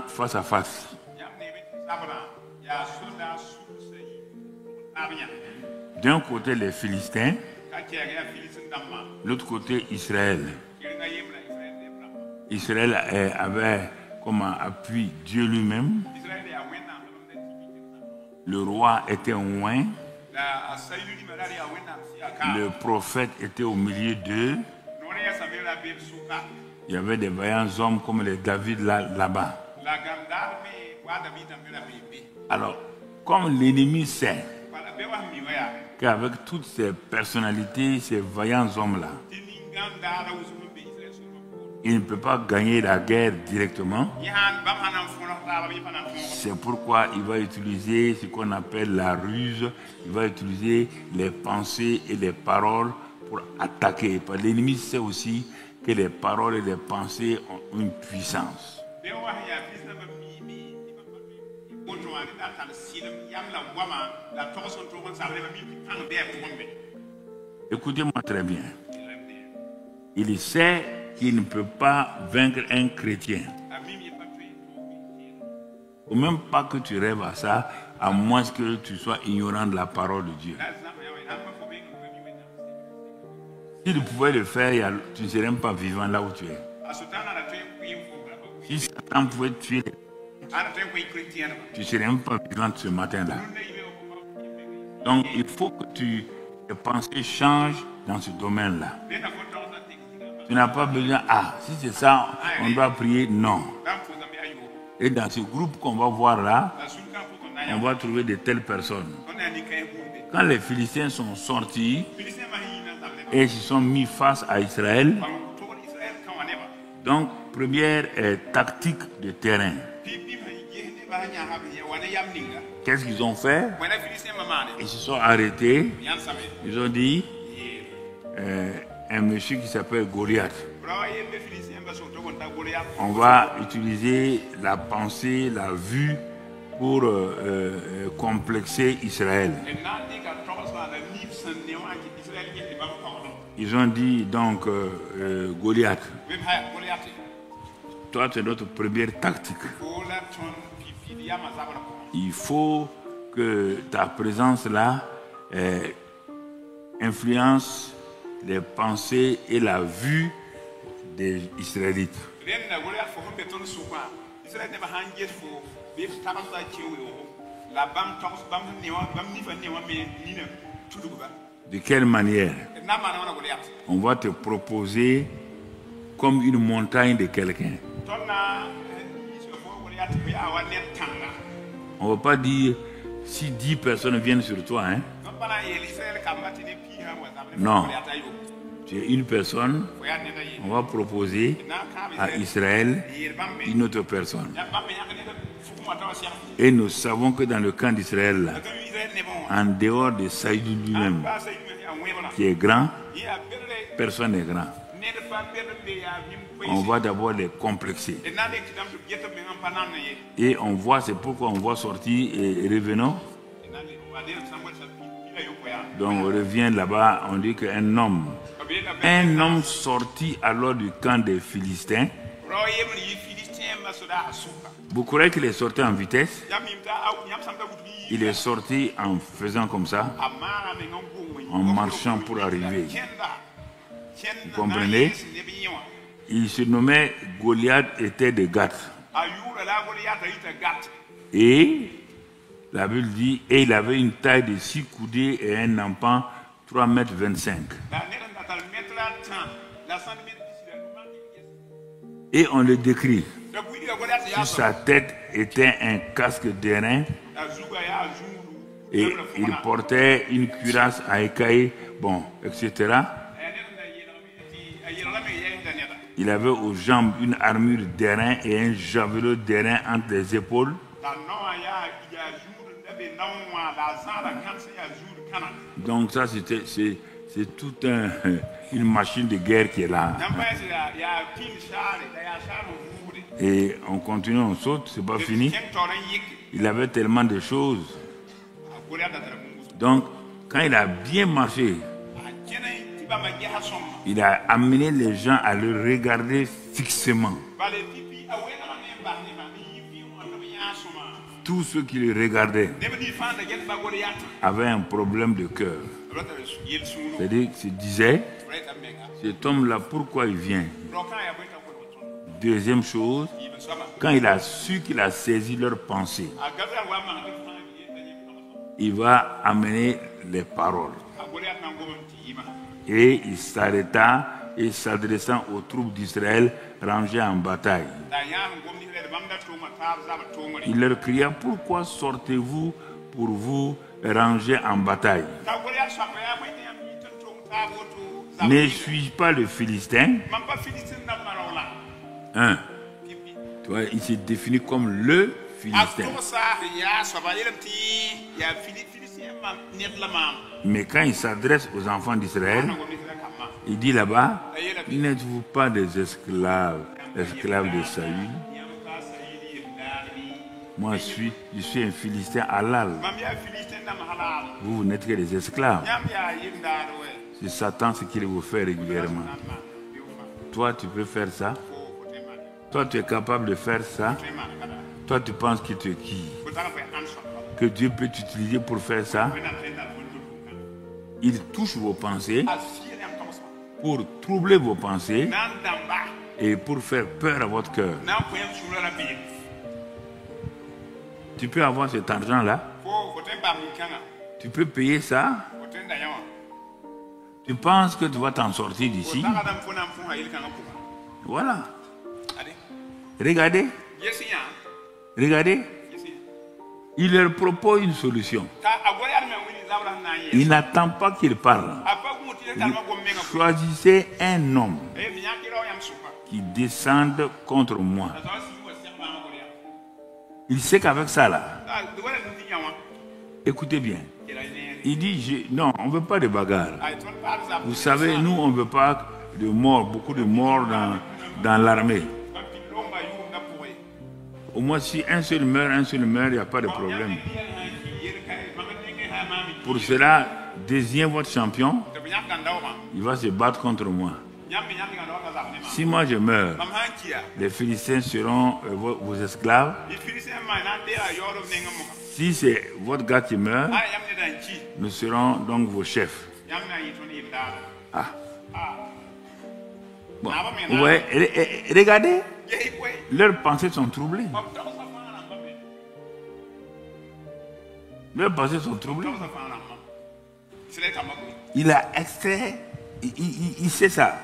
face à face. D'un côté, les Philistins, de l'autre côté, Israël. Israël avait comme appui Dieu lui-même. Le roi était oint. Le prophète était au milieu d'eux. Il y avait des vaillants hommes comme les David là-bas. Alors, comme l'ennemi sait qu'avec toutes ces personnalités, ces vaillants hommes-là, il ne peut pas gagner la guerre directement. C'est pourquoi il va utiliser ce qu'on appelle la ruse. Il va utiliser les pensées et les paroles pour attaquer. L'ennemi sait aussi que les paroles et les pensées ont une puissance. Écoutez-moi très bien. Il sait qu'il ne peut pas vaincre un chrétien. Ou même pas que tu rêves à ça, à moins que tu sois ignorant de la parole de Dieu. S'il pouvait le faire, tu ne serais même pas vivant là où tu es. Si Satan pouvait tuer, tu ne serais même pas vivant ce matin-là. Donc, il faut que tes pensées changent dans ce domaine-là. Tu n'as pas besoin, si c'est ça, on doit prier, non. Et dans ce groupe qu'on va voir là, on va trouver de telles personnes. Quand les Philistins sont sortis et se sont mis face à Israël, donc, première tactique de terrain. Qu'est-ce qu'ils ont fait? Ils se sont arrêtés. Ils ont dit, un monsieur qui s'appelle Goliath. On va utiliser la pensée, la vue pour complexer Israël. Ils ont dit donc, Goliath, toi c'est notre première tactique. Il faut que ta présence là influence les pensées et la vue des Israélites. De quelle manière? On va te proposer comme une montagne de quelqu'un. On ne va pas dire si 10 personnes viennent sur toi. Hein? Non. Tu es une personne, on va proposer à Israël une autre personne. Et nous savons que dans le camp d'Israël, en dehors de Saïdou lui-même, qui est grand, personne n'est grand. On va d'abord les complexer. Et on voit, c'est pourquoi on voit sortir et revenons. Donc on revient là-bas, on dit qu'un homme sorti alors du camp des Philistins, vous croyez qu'il est sorti en vitesse? Il est sorti en faisant comme ça, en marchant pour arriver. Vous comprenez? Il se nommait Goliath était de Gath. Et la Bible dit, et il avait une taille de 6 coudées et un empan 3,25 m. Et on le décrit. Sur sa tête était un casque d'airain et il portait une cuirasse à écailles, etc. Il avait aux jambes une armure d'airain et un javelot d'airain entre les épaules. Donc ça, c'est toute une machine de guerre qui est là. Et on continue, on saute, c'est pas fini. Il avait tellement de choses. Donc, quand il a bien marché, il a amené les gens à le regarder fixement. Tous ceux qui le regardaient avaient un problème de cœur. C'est-à-dire qu'ils se disaient, cet homme-là, pourquoi il vient? Deuxième chose, quand il a su qu'il a saisi leurs pensées, il va amener les paroles. Et il s'arrêta et s'adressant aux troupes d'Israël rangées en bataille. Il leur cria, pourquoi sortez-vous pour vous ranger en bataille? Ne suis-je pas le Philistin? Tu vois, il s'est défini comme le Philistin. Mais quand il s'adresse aux enfants d'Israël, il dit là-bas, n'êtes-vous pas des esclaves, esclaves de Saül? Moi, je suis un Philistin halal. Vous n'êtes que des esclaves. C'est Satan ce qu'il vous fait régulièrement. Toi, tu peux faire ça. Toi, tu es capable de faire ça. Toi, tu penses qu'il te qui? Que Dieu peut t'utiliser pour faire ça. Il touche vos pensées pour troubler vos pensées et pour faire peur à votre cœur. Tu peux avoir cet argent-là. Tu peux payer ça. Tu penses que tu vas t'en sortir d'ici. Voilà. Regardez. Regardez. Il leur propose une solution. Il n'attend pas qu'il parle. Choisissez un homme qui descende contre moi. Il sait qu'avec ça là, écoutez bien, il dit, non, on ne veut pas de bagarre. Vous savez, nous, on ne veut pas de morts, beaucoup de morts dans l'armée. Au moins, si un seul meurt, il n'y a pas de problème. Pour cela, désignez votre champion, il va se battre contre moi. Si moi je meurs, les Philistins seront vos esclaves. Si c'est votre gars qui meurt, nous serons donc vos chefs. Ah. Bon. Ouais, regardez, leurs pensées sont troublées. Leurs pensées sont troublées. Il a extrait, il sait ça.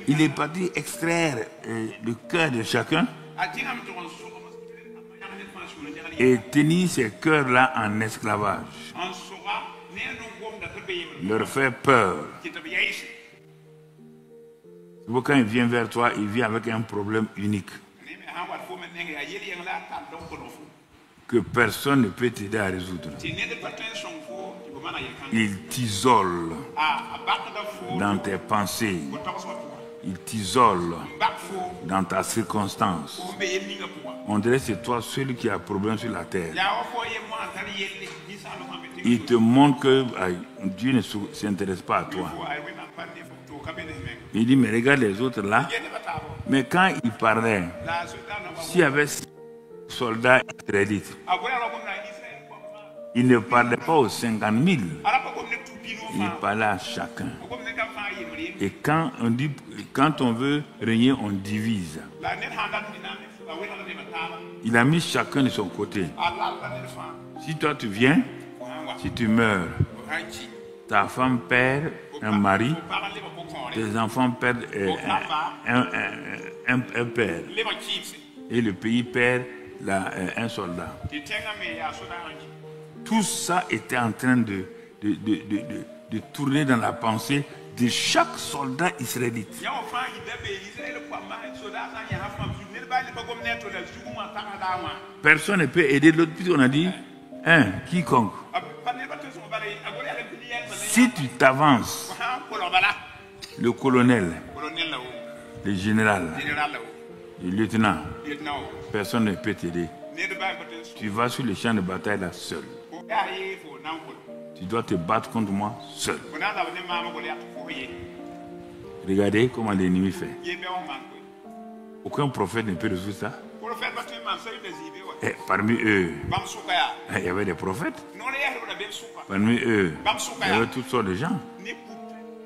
Il est parti extraire le cœur de chacun et tenir ces cœurs-là en esclavage. Leur faire peur. Quand il vient vers toi, il vient avec un problème unique que personne ne peut t'aider à résoudre. Il t'isole dans tes pensées. Il t'isole dans ta circonstance. On dirait que c'est toi seul qui a problème sur la terre. Il te montre que Dieu ne s'intéresse pas à toi. Il dit, mais regarde les autres là. Mais quand il parlait, s'il y avait 6 soldats israélites, il ne parlait pas aux 50 000. Il parlait à chacun. Et quand on veut régner, on divise. Il a mis chacun de son côté. Si toi tu viens, si tu meurs, ta femme perd un mari, tes enfants perdent un père. Et le pays perd un soldat. Tout ça était en train de tourner dans la pensée de chaque soldat israélite. Personne ne peut aider l'autre, puisqu'on a dit, quiconque. Si tu t'avances, le colonel, le général, le lieutenant, personne ne peut t'aider. Tu vas sur le champ de bataille là seul. Tu dois te battre contre moi seul. Regardez comment l'ennemi fait. Aucun prophète ne peut résoudre ça. Et parmi eux, il y avait des prophètes. Parmi eux, il y avait toutes sortes de gens.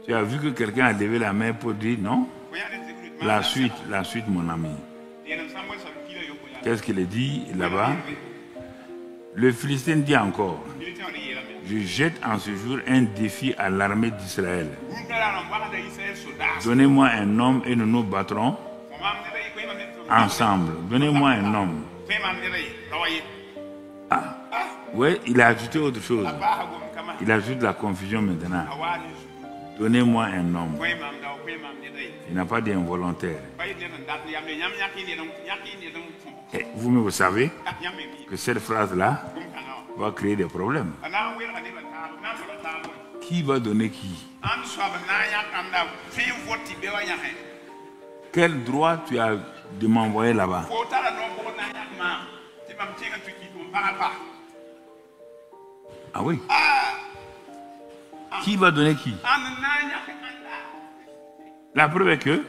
Tu as vu que quelqu'un a levé la main pour dire non? La suite, mon ami. Qu'est-ce qu'il a dit là-bas? Le Philistin dit encore, je jette en ce jour un défi à l'armée d'Israël. Donnez-moi un homme et nous nous battrons ensemble. Donnez-moi un homme. Ah, ouais, il a ajouté autre chose. Il ajoute la confusion maintenant. Donnez-moi un homme. Il n'a pas d'involontaire. Et vous-même, vous savez que cette phrase-là va créer des problèmes. Qui va donner qui? Quel droit tu as de m'envoyer là-bas? Ah oui. Qui va donner qui? La preuve est que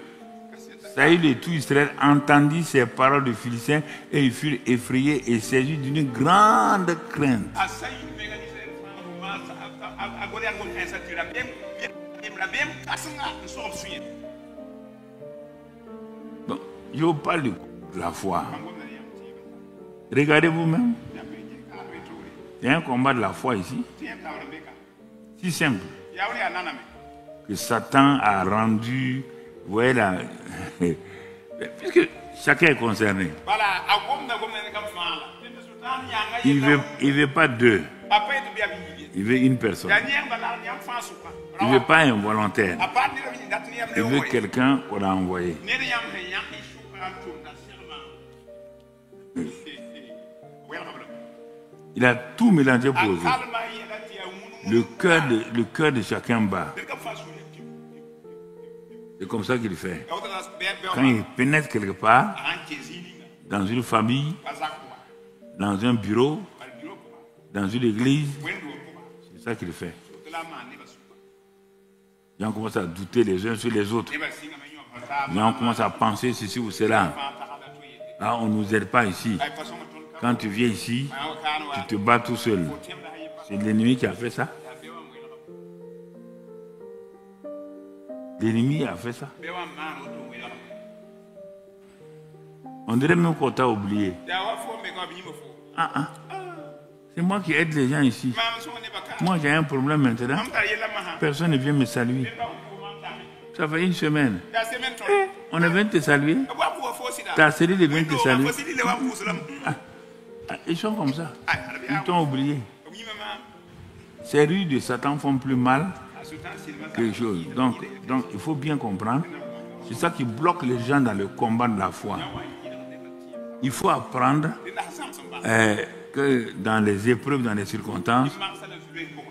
Saül et tout Israël entendit ces paroles de Philistins et ils furent effrayés et saisis d'une grande crainte. Bon, je vous parle de la foi. Regardez vous-même. Il y a un combat de la foi ici. Si simple. Que Satan a rendu. Vous voyez là. Puisque chacun est concerné. Il ne veut pas deux. Il veut une personne. Il ne veut pas un volontaire. Il veut quelqu'un qu'on a envoyé. Il a tout mélangé pour eux. Le cœur de chacun bat. C'est comme ça qu'il fait. Quand il pénètre quelque part, dans une famille, dans un bureau, dans une église, c'est ça qu'il fait. Les gens commencent à douter les uns sur les autres. Les gens commencent à penser ceci ou cela. Ah, on ne nous aide pas ici. Quand tu viens ici, tu te bats tout seul. C'est l'ennemi qui a fait ça. L'ennemi a fait ça. On dirait même qu'on t'a oublié. C'est moi qui aide les gens ici. Moi, j'ai un problème maintenant. Personne ne vient me saluer. Ça fait une semaine. On est venu te saluer. Ta série de vient te saluer. Ils sont comme ça. Ils t'ont oublié. Ces rues de Satan font plus mal que les choses. Donc, il faut bien comprendre. C'est ça qui bloque les gens dans le combat de la foi. Il faut apprendre que dans les épreuves, dans les circonstances,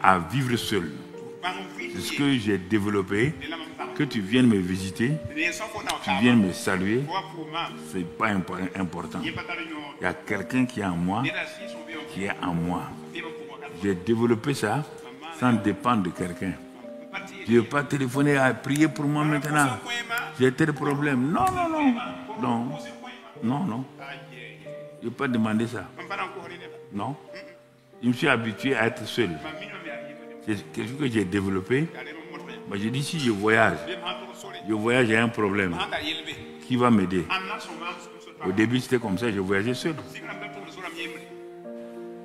à vivre seul. C'est ce que j'ai développé. Que tu viennes me visiter, tu viennes me saluer, c'est pas important. Il y a quelqu'un qui est en moi, qui est en moi. J'ai développé ça sans dépendre de quelqu'un. Je ne veux pas téléphoner à prier pour moi maintenant. J'ai tel problème. Non. Je ne veux pas demander ça. Non. Je me suis habitué à être seul. C'est quelque chose que j'ai développé. Mais je dis si je voyage j'ai un problème. Qui va m'aider? Au début c'était comme ça, je voyageais seul.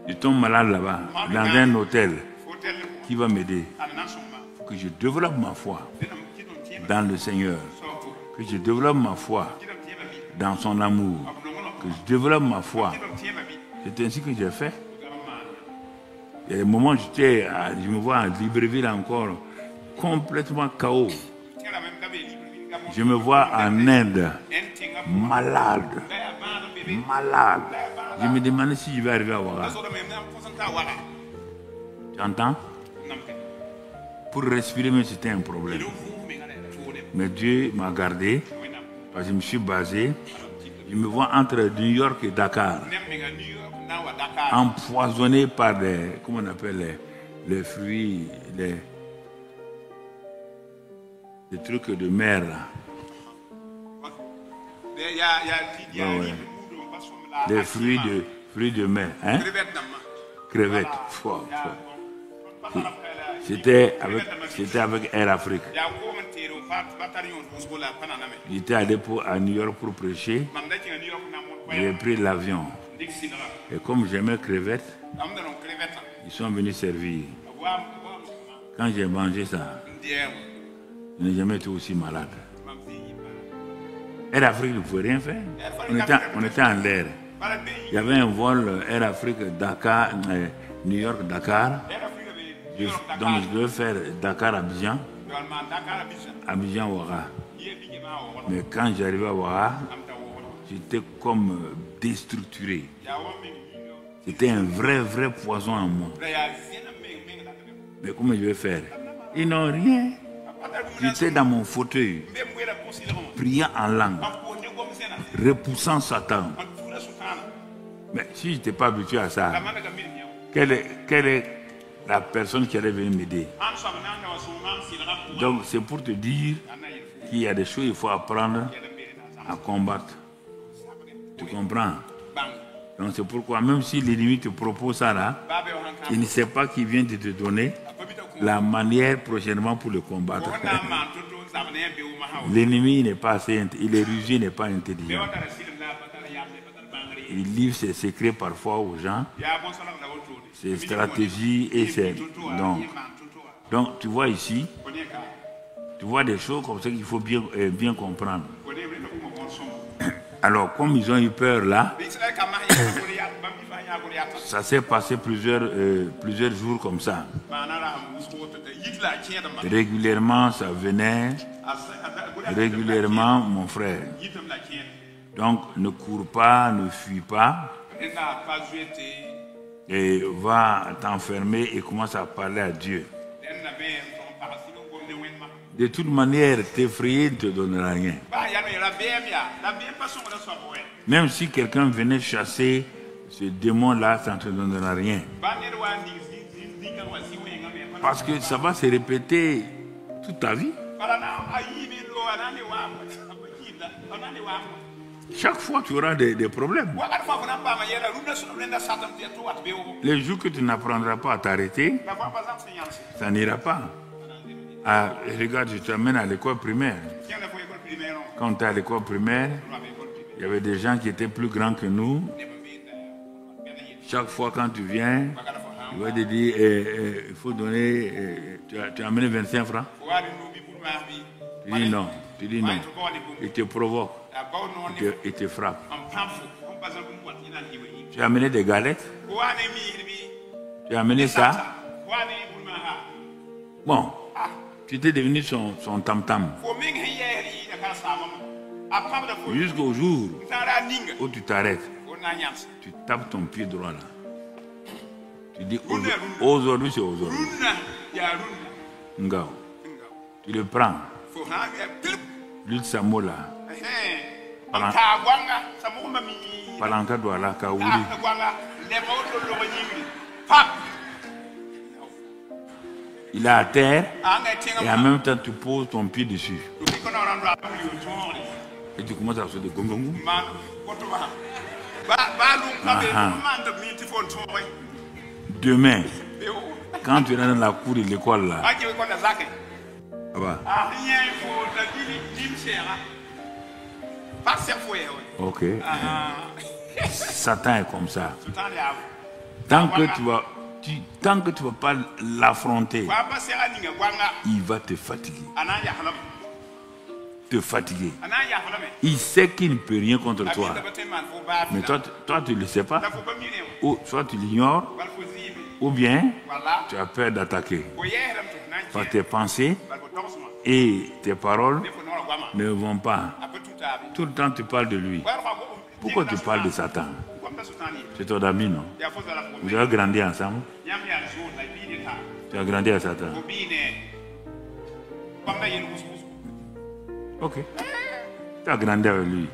Je tombe malade là-bas, dans un hôtel. Qui va m'aider? Il faut que je développe ma foi dans le Seigneur. Que je développe ma foi dans son amour. Que je développe ma foi. C'est ainsi que j'ai fait. Il y a des moments où je me vois à Libreville encore, complètement chaos. Je me vois en Inde, malade. Je me demandais si je vais arriver à Ouaga. Tu entends? Pour respirer, mais c'était un problème. Mais Dieu m'a gardé, parce que je me suis basé. Je me vois entre New York et Dakar, empoisonné par des, comment on appelle les fruits, les trucs de mer là. Des fruits de mer, hein? Crevettes. C'était avec Air Afrique. J'étais allé à New York pour prêcher. J'ai pris l'avion. Et comme j'aimais crevettes, ils sont venus servir. Quand j'ai mangé ça, je n'ai jamais été aussi malade. Air Afrique ne pouvait rien faire. On était en l'air. Il y avait un vol Air Afrique Dakar, New York Dakar. Donc je devais faire Dakar Abidjan, Abidjan Ouaga. Mais quand j'arrivais à Ouaga, j'étais comme déstructuré. C'était un vrai poison en moi. Mais comment je vais faire? Ils n'ont rien. J'étais dans mon fauteuil, priant en langue, repoussant Satan. Mais si je n'étais pas habitué à ça, quelle est la personne qui allait venir m'aider? Donc c'est pour te dire qu'il y a des choses qu'il faut apprendre à combattre. Tu comprends? Donc c'est pourquoi même si l'ennemi te propose ça là, il ne sait pas qu'il vient de te donner la manière prochainement pour le combattre. L'ennemi n'est pas assez, il est rusé, il n'est pas intelligent. Il livre ses secrets parfois aux gens, ses stratégies et ses... Donc tu vois ici, tu vois des choses comme ça qu'il faut bien comprendre. Alors comme ils ont eu peur là, ça s'est passé plusieurs jours comme ça. Régulièrement ça venait, régulièrement mon frère. Donc ne cours pas, ne fuis pas, et va t'enfermer et commence à parler à Dieu. De toute manière, t'effrayer ne te donnera rien. Même si quelqu'un venait chasser ce démon-là, ça ne te donnera rien. Parce que ça va se répéter toute ta vie. Chaque fois, tu auras des problèmes. Les jours que tu n'apprendras pas à t'arrêter, ça n'ira pas. Ah, regarde, je t'amène à l'école primaire. Quand tu es à l'école primaire, il y avait des gens qui étaient plus grands que nous. Chaque fois quand tu viens, il va te dire, il faut donner, tu as amené 25 francs. Tu dis non, il te provoque, il te frappe. Tu as amené des galettes, tu as amené ça. Bon, tu étais devenu son tam-tam. Jusqu'au jour où tu t'arrêtes, tu tapes ton pied droit là. Tu dis aujourd'hui c'est aujourd'hui. Ngao. Tu le prends. L'huile Samola. Palanka Douala Kaouli. Il est à terre et en même temps tu poses ton pied dessus. Et tu commences à faire des gongongou. Demain, quand tu es dans la cour de l'école là, ok. Satan est comme ça. Tant que tu vas pas l'affronter, il va te fatiguer. Il sait qu'il ne peut rien contre toi. Mais toi tu ne le sais pas. Ou soit tu l'ignores, ou bien tu as peur d'attaquer. Par tes pensées et tes paroles ne vont pas. Tout le temps tu parles de lui. Pourquoi tu parles de Satan? C'est ton ami, non? Vous avez grandi ensemble? Tu as grandi à Satan? Ok. Tu as grandi avec lui.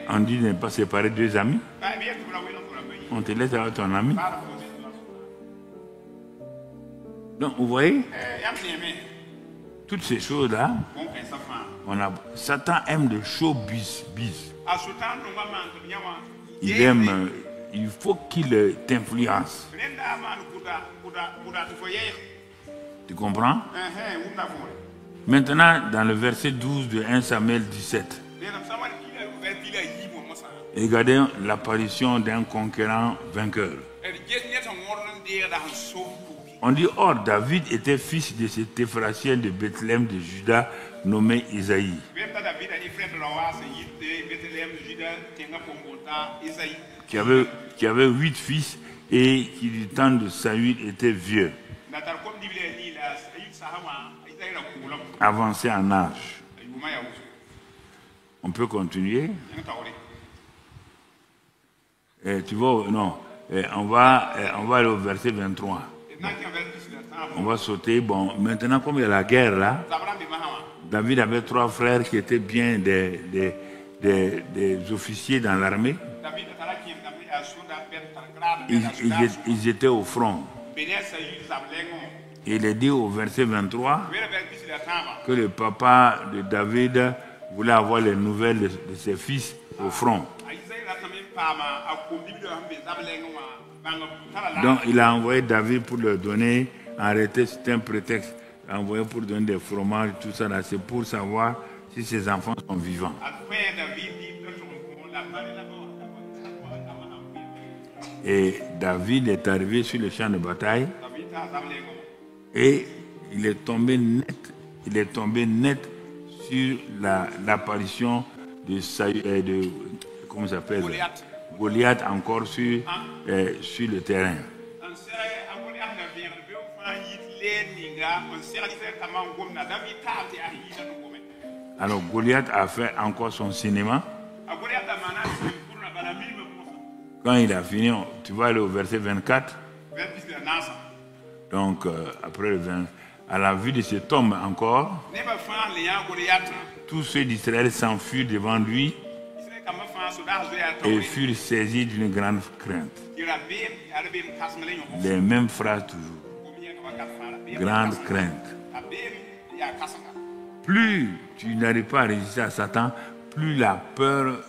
On dit de ne pas séparer deux amis. On te laisse avec ton ami. Donc, vous voyez, toutes ces choses-là, Satan aime le showbiz. Il faut qu'il t'influence. Tu comprends? Maintenant, dans le verset 12 de 1 Samuel 17, regardez l'apparition d'un conquérant vainqueur. On dit, or, David était fils de cet Éphrasien de Bethléem de Juda, nommé Isaïe, qui avait 8 fils et qui du temps de Saül était vieux, avancé en âge. On peut continuer. Tu vois, non. on va aller au verset 23. On va sauter. Bon, maintenant, comme il y a la guerre là, David avait 3 frères qui étaient bien des officiers dans l'armée. Ils étaient au front. Il est dit au verset 23 que le papa de David voulait avoir les nouvelles de ses fils au front. Donc il a envoyé David pour leur donner, arrêter, c'était un prétexte, envoyé pour donner des fromages, tout ça là, c'est pour savoir si ses enfants sont vivants. Et David est arrivé sur le champ de bataille et il est tombé net sur l'apparition de comment ça s'appelle, Goliath encore sur le terrain. Alors Goliath a fait encore son cinéma. Quand il a fini, tu vas aller au verset 24. Donc après le 20, à la vue de cet homme encore, tous ceux d'Israël s'enfuirent devant lui et furent saisis d'une grande crainte. Les mêmes phrases toujours. Grande crainte. Plus tu n'arrives pas à résister à Satan, plus la peur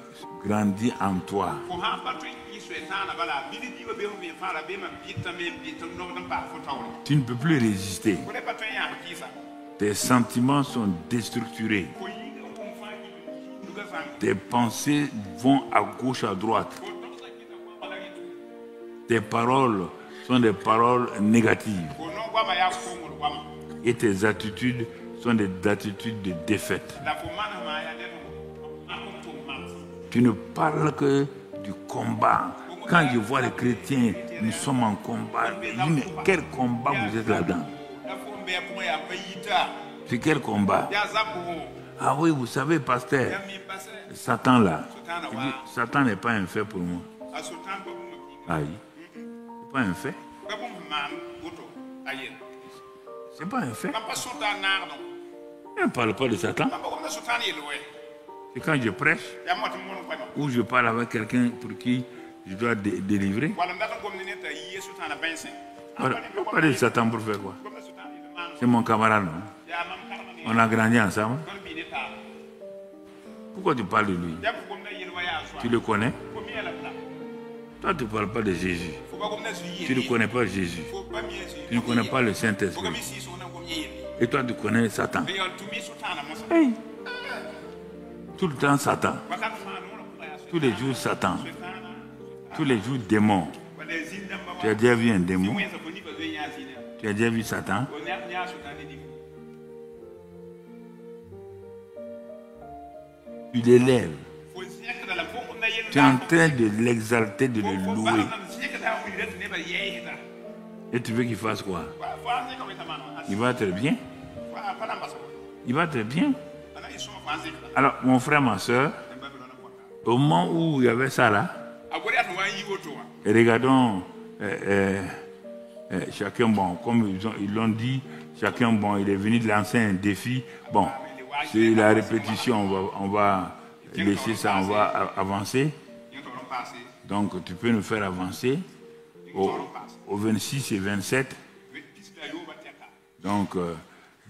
grandit en toi. Tu ne peux plus résister. Tes sentiments sont déstructurés. Tes pensées vont à gauche, à droite. Tes paroles sont des paroles négatives. Et tes attitudes sont des attitudes de défaite. Tu ne parles que du combat. Quand je vois les chrétiens, nous sommes en combat. Je dis, mais quel combat vous êtes là-dedans? C'est quel combat? Ah oui, vous savez, pasteur, Satan là, il dit, Satan n'est pas un fait pour moi. Aïe, c'est pas un fait. C'est pas un fait. Je ne parle pas de Satan. Et quand je prêche, ou je parle avec quelqu'un pour qui je dois délivrer, pas de Satan pour faire quoi? C'est mon camarade, non? On a grandi ensemble. Pourquoi tu parles de lui? Tu le connais? Toi, tu ne parles pas de Jésus. Tu ne connais pas Jésus. Tu ne connais pas le Saint-Esprit. Et toi, tu connais Satan. Hey. Tout le temps, Satan. Tous les jours, Satan. Tous les jours, démon. Tu as déjà vu un démon? Tu as déjà vu Satan? Tu l'élèves. Tu es en train de l'exalter, de le louer. Et tu veux qu'il fasse quoi? Il va être bien. Il va être bien. Alors, mon frère, ma soeur, au moment où il y avait ça là, et regardons chacun, bon, comme ils l'ont dit, chacun, bon, il est venu de lancer un défi. Bon, c'est la répétition, on va laisser ça, on va avancer. Donc, tu peux nous faire avancer au 26 et 27. Donc,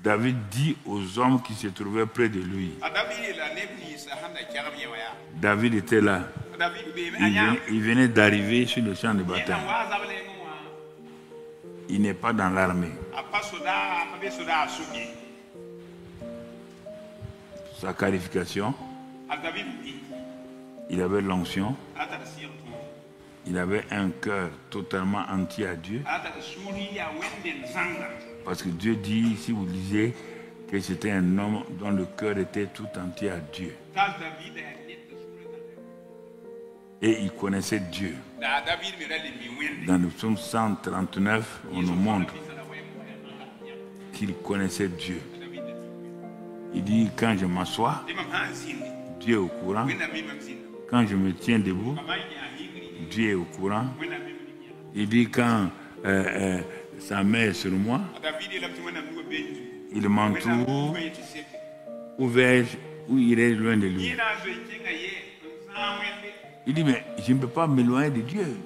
David dit aux hommes qui se trouvaient près de lui. David était là. Il venait d'arriver sur le champ de bataille. Il n'est pas dans l'armée. Sa qualification, il avait l'onction. Il avait un cœur totalement entier à Dieu. Parce que Dieu dit, si vous lisez, que c'était un homme dont le cœur était tout entier à Dieu. Et il connaissait Dieu. Dans le psaume 139, on nous montre qu'il connaissait Dieu. Il dit, quand je m'assois, Dieu est au courant. Quand je me tiens debout, Dieu est au courant. Il dit quand sa main est sur moi, il m'entoure, où vais-je, où irai loin de lui? Il dit, mais je ne peux pas m'éloigner de Dieu.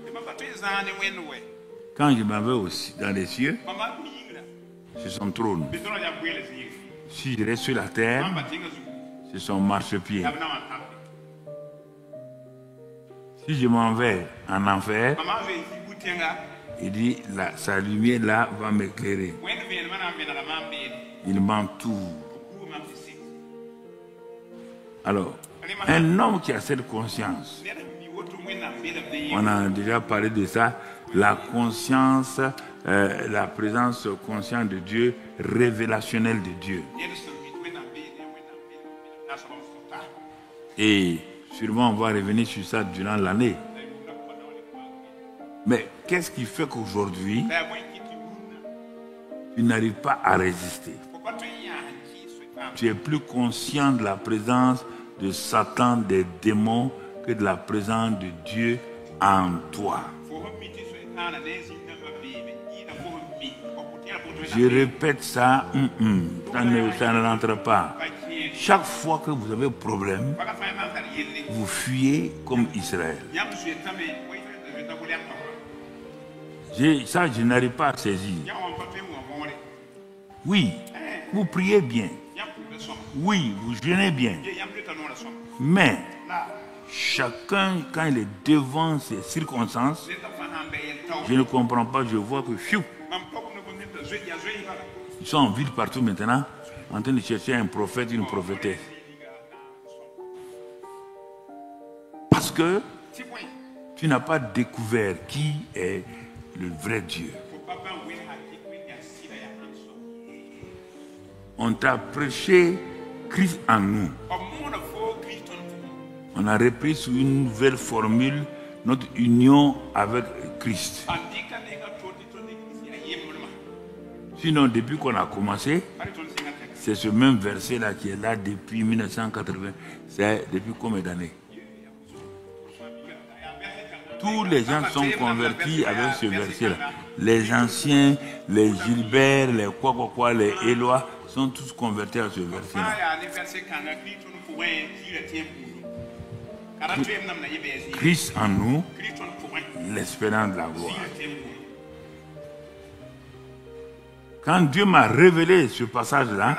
Quand je m'en vais aussi dans les cieux, c'est son trône. Si je reste sur la terre, c'est son marchepied. Si je m'en vais en enfer, il dit, sa lumière là va m'éclairer. Il m'entoure. Alors, un homme qui a cette conscience, on a déjà parlé de ça, la conscience, la présence consciente de Dieu, révélationnelle de Dieu. Et sûrement on va revenir sur ça durant l'année. Mais qu'est-ce qui fait qu'aujourd'hui, tu n'arrives pas à résister? Tu es plus conscient de la présence de Satan, des démons, que de la présence de Dieu en toi. Je répète ça, ça ne rentre pas. Chaque fois que vous avez un problème, vous fuyez comme Israël. Ça, je n'arrive pas à saisir. Oui, vous priez bien. Oui, vous jeûnez bien. Mais chacun, quand il est devant ces circonstances, je ne comprends pas, je vois que ils sont en ville partout maintenant, en train de chercher un prophète, une prophétesse. Parce que tu n'as pas découvert qui est le vrai Dieu. On t'a prêché Christ en nous. On a repris sous une nouvelle formule notre union avec Christ. Sinon, depuis qu'on a commencé, c'est ce même verset-là qui est là depuis 1980. C'est depuis combien d'années? Tous les gens sont convertis avec ce verset-là. Les anciens, les Gilbert, les quoi, les Éloi sont tous convertis à ce verset-là. Christ en nous, l'espérance de la gloire. Quand Dieu m'a révélé ce passage-là,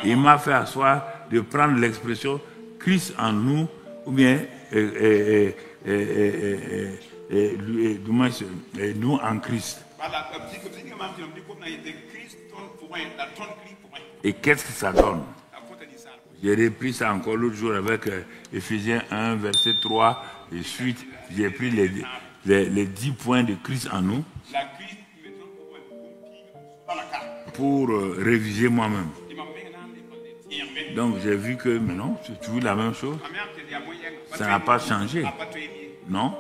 il m'a fait asseoir de prendre l'expression Christ en nous, ou bien nous en Christ. Et qu'est-ce que ça donne? J'ai repris ça encore l'autre jour avec Ephésiens 1, verset 3 et suite. J'ai pris les 10 points de Christ en nous pour réviser moi-même. Donc j'ai vu que maintenant, c'est toujours la même chose. Ça n'a pas changé. Non?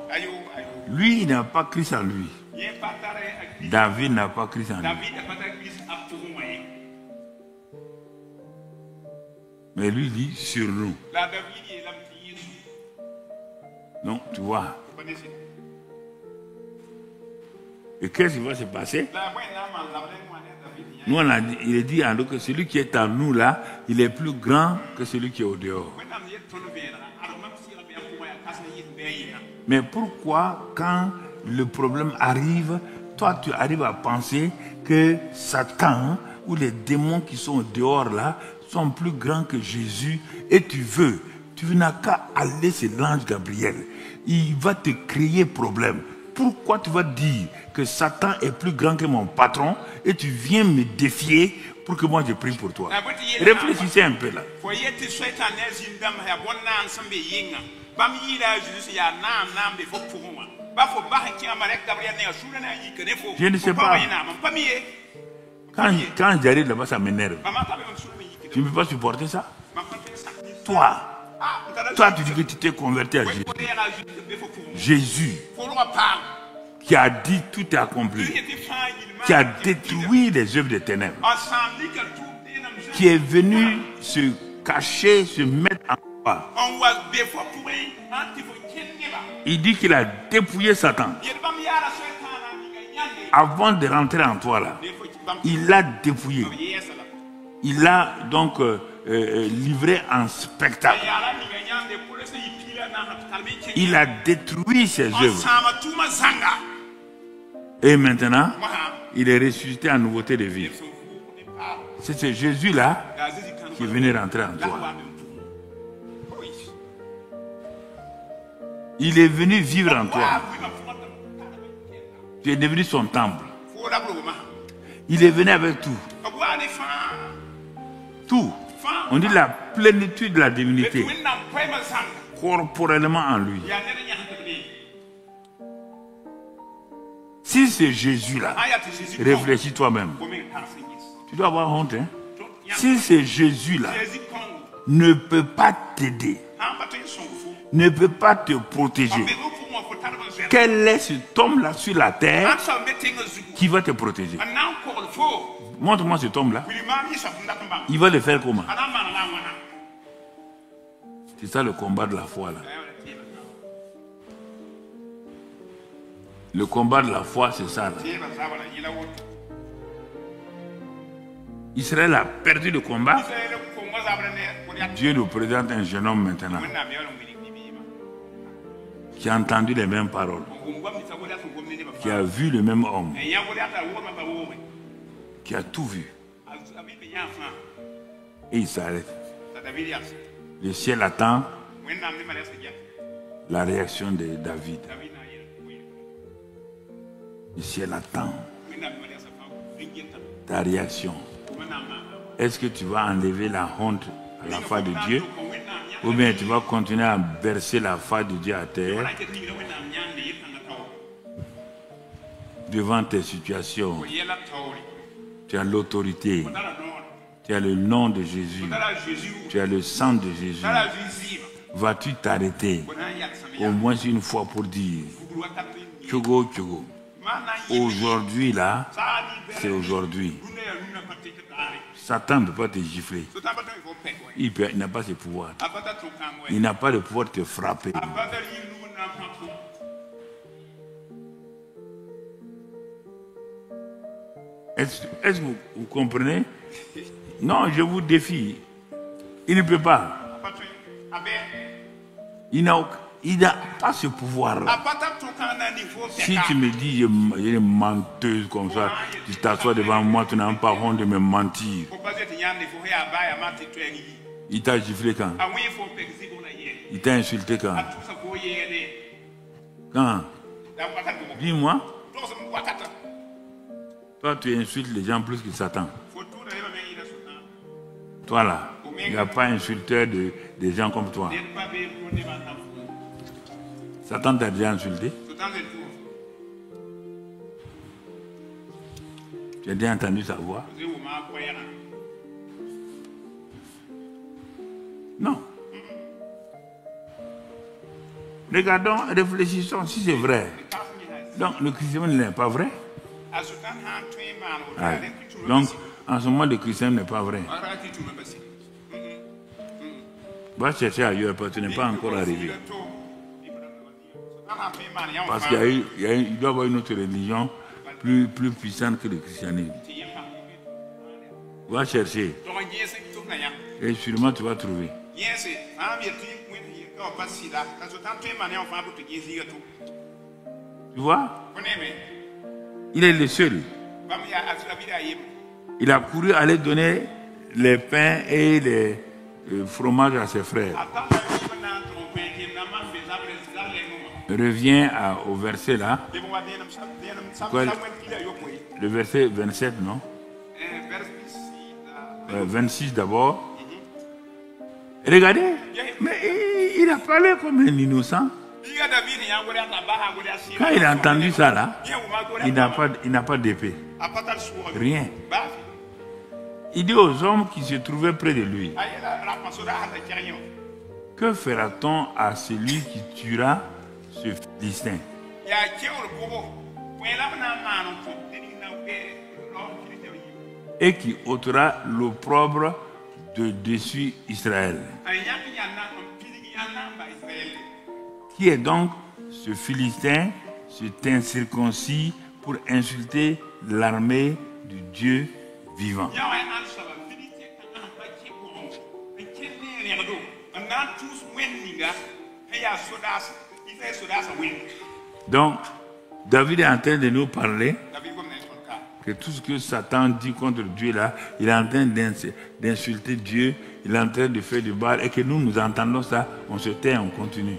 Lui, il n'a pas Christ en lui. David n'a pas Christ en lui. Mais lui dit sur nous. Non, tu vois. Et qu'est-ce qui va se passer? Nous, il est dit en nous que celui qui est en nous là, il est plus grand que celui qui est au dehors. Mais pourquoi, quand le problème arrive, toi, tu arrives à penser que Satan ou les démons qui sont au dehors là sont plus grands que Jésus et tu n'as qu'à aller chez l'ange Gabriel. Il va te créer problème. Pourquoi tu vas dire que Satan est plus grand que mon patron et tu viens me défier pour que moi je prie pour toi? Réfléchissez un peu là. Je ne sais pas. Quand j'arrive là-bas, ça m'énerve. Tu ne peux pas supporter ça? Toi, tu dis que tu t'es converti à Jésus. Jésus, qui a dit tout est accompli, qui a détruit les œuvres des ténèbres, qui est venu se cacher, se mettre en croix. Il dit qu'il a dépouillé Satan. Avant de rentrer en toi là, il l'a dépouillé. Il l'a donc livré en spectacle. Il a détruit ses œuvres. Et maintenant, il est ressuscité en nouveauté de vie. C'est ce Jésus-là qui est venu rentrer en toi. Il est venu vivre en toi. Tu es devenu son temple. Il est venu avec tout. Tout. On dit la plénitude de la divinité. Corporellement en lui. Si c'est Jésus-là, réfléchis toi-même. Tu dois avoir honte. Hein? Si c'est Jésus-là, ne peut pas t'aider, ne peut pas te protéger, quel est cet homme-là sur la terre qui va te protéger? Montre-moi cet homme-là. Il va le faire comment? C'est ça le combat de la foi là. Le combat de la foi, c'est ça là. Israël a perdu le combat. Dieu nous présente un jeune homme maintenant qui a entendu les mêmes paroles, qui a vu le même homme, qui a tout vu. Et il s'arrête. Le ciel attend la réaction de David. Le ciel attend ta réaction. Est-ce que tu vas enlever la honte à la foi de Dieu, ou bien tu vas continuer à bercer la foi de Dieu à terre devant tes situations? Tu as l'autorité, tu as le nom de Jésus, tu as le sang de Jésus. Vas-tu t'arrêter au moins une fois pour dire Tchogo, Tchogo, aujourd'hui là, c'est aujourd'hui. Satan ne peut pas te gifler. Il n'a pas ce pouvoir. Il n'a pas le pouvoir de te frapper. Est-ce que vous comprenez? Non, je vous défie. Il ne peut pas. Il n'a pas ce pouvoir-là. Si tu me dis, il est menteuse comme ça, tu t'assois devant moi, tu n'as pas honte de me mentir. Il t'a giflé quand? Il t'a insulté quand? Quand? Dis-moi. Toi, tu insultes les gens plus que Satan. Toi là, il n'y a pas insulteur des gens comme toi. Satan t'a déjà insulté? Tu as déjà entendu sa voix? Non. Regardons, réfléchissons si c'est vrai. Donc le christianisme n'est pas vrai. Ah, donc en ce moment le christianisme n'est pas vrai. Va chercher ailleurs parce que tu n'es pas encore arrivé. Parce qu'il doit y avoir une autre religion plus puissante que le christianisme. Va chercher. Et sûrement tu vas trouver. Tu vois? Il est le seul. Il a couru aller donner les pains et les fromages à ses frères. Reviens au verset là. Le verset 27, non? 26 d'abord. Regardez, mais il a parlé comme un innocent. Quand il a entendu ça là, il n'a pas d'épée. Rien. Il dit aux hommes qui se trouvaient près de lui, que fera-t-on à celui qui tuera ce Philistin? Et qui ôtera l'opprobre de dessus Israël. Qui est donc ce Philistin c'est incirconcis pour insulter l'armée du Dieu vivant. Donc, David est en train de nous parler que tout ce que Satan dit contre Dieu là, il est en train d'insulter Dieu, il est en train de faire du mal, et que nous entendons ça, on se tait, on continue.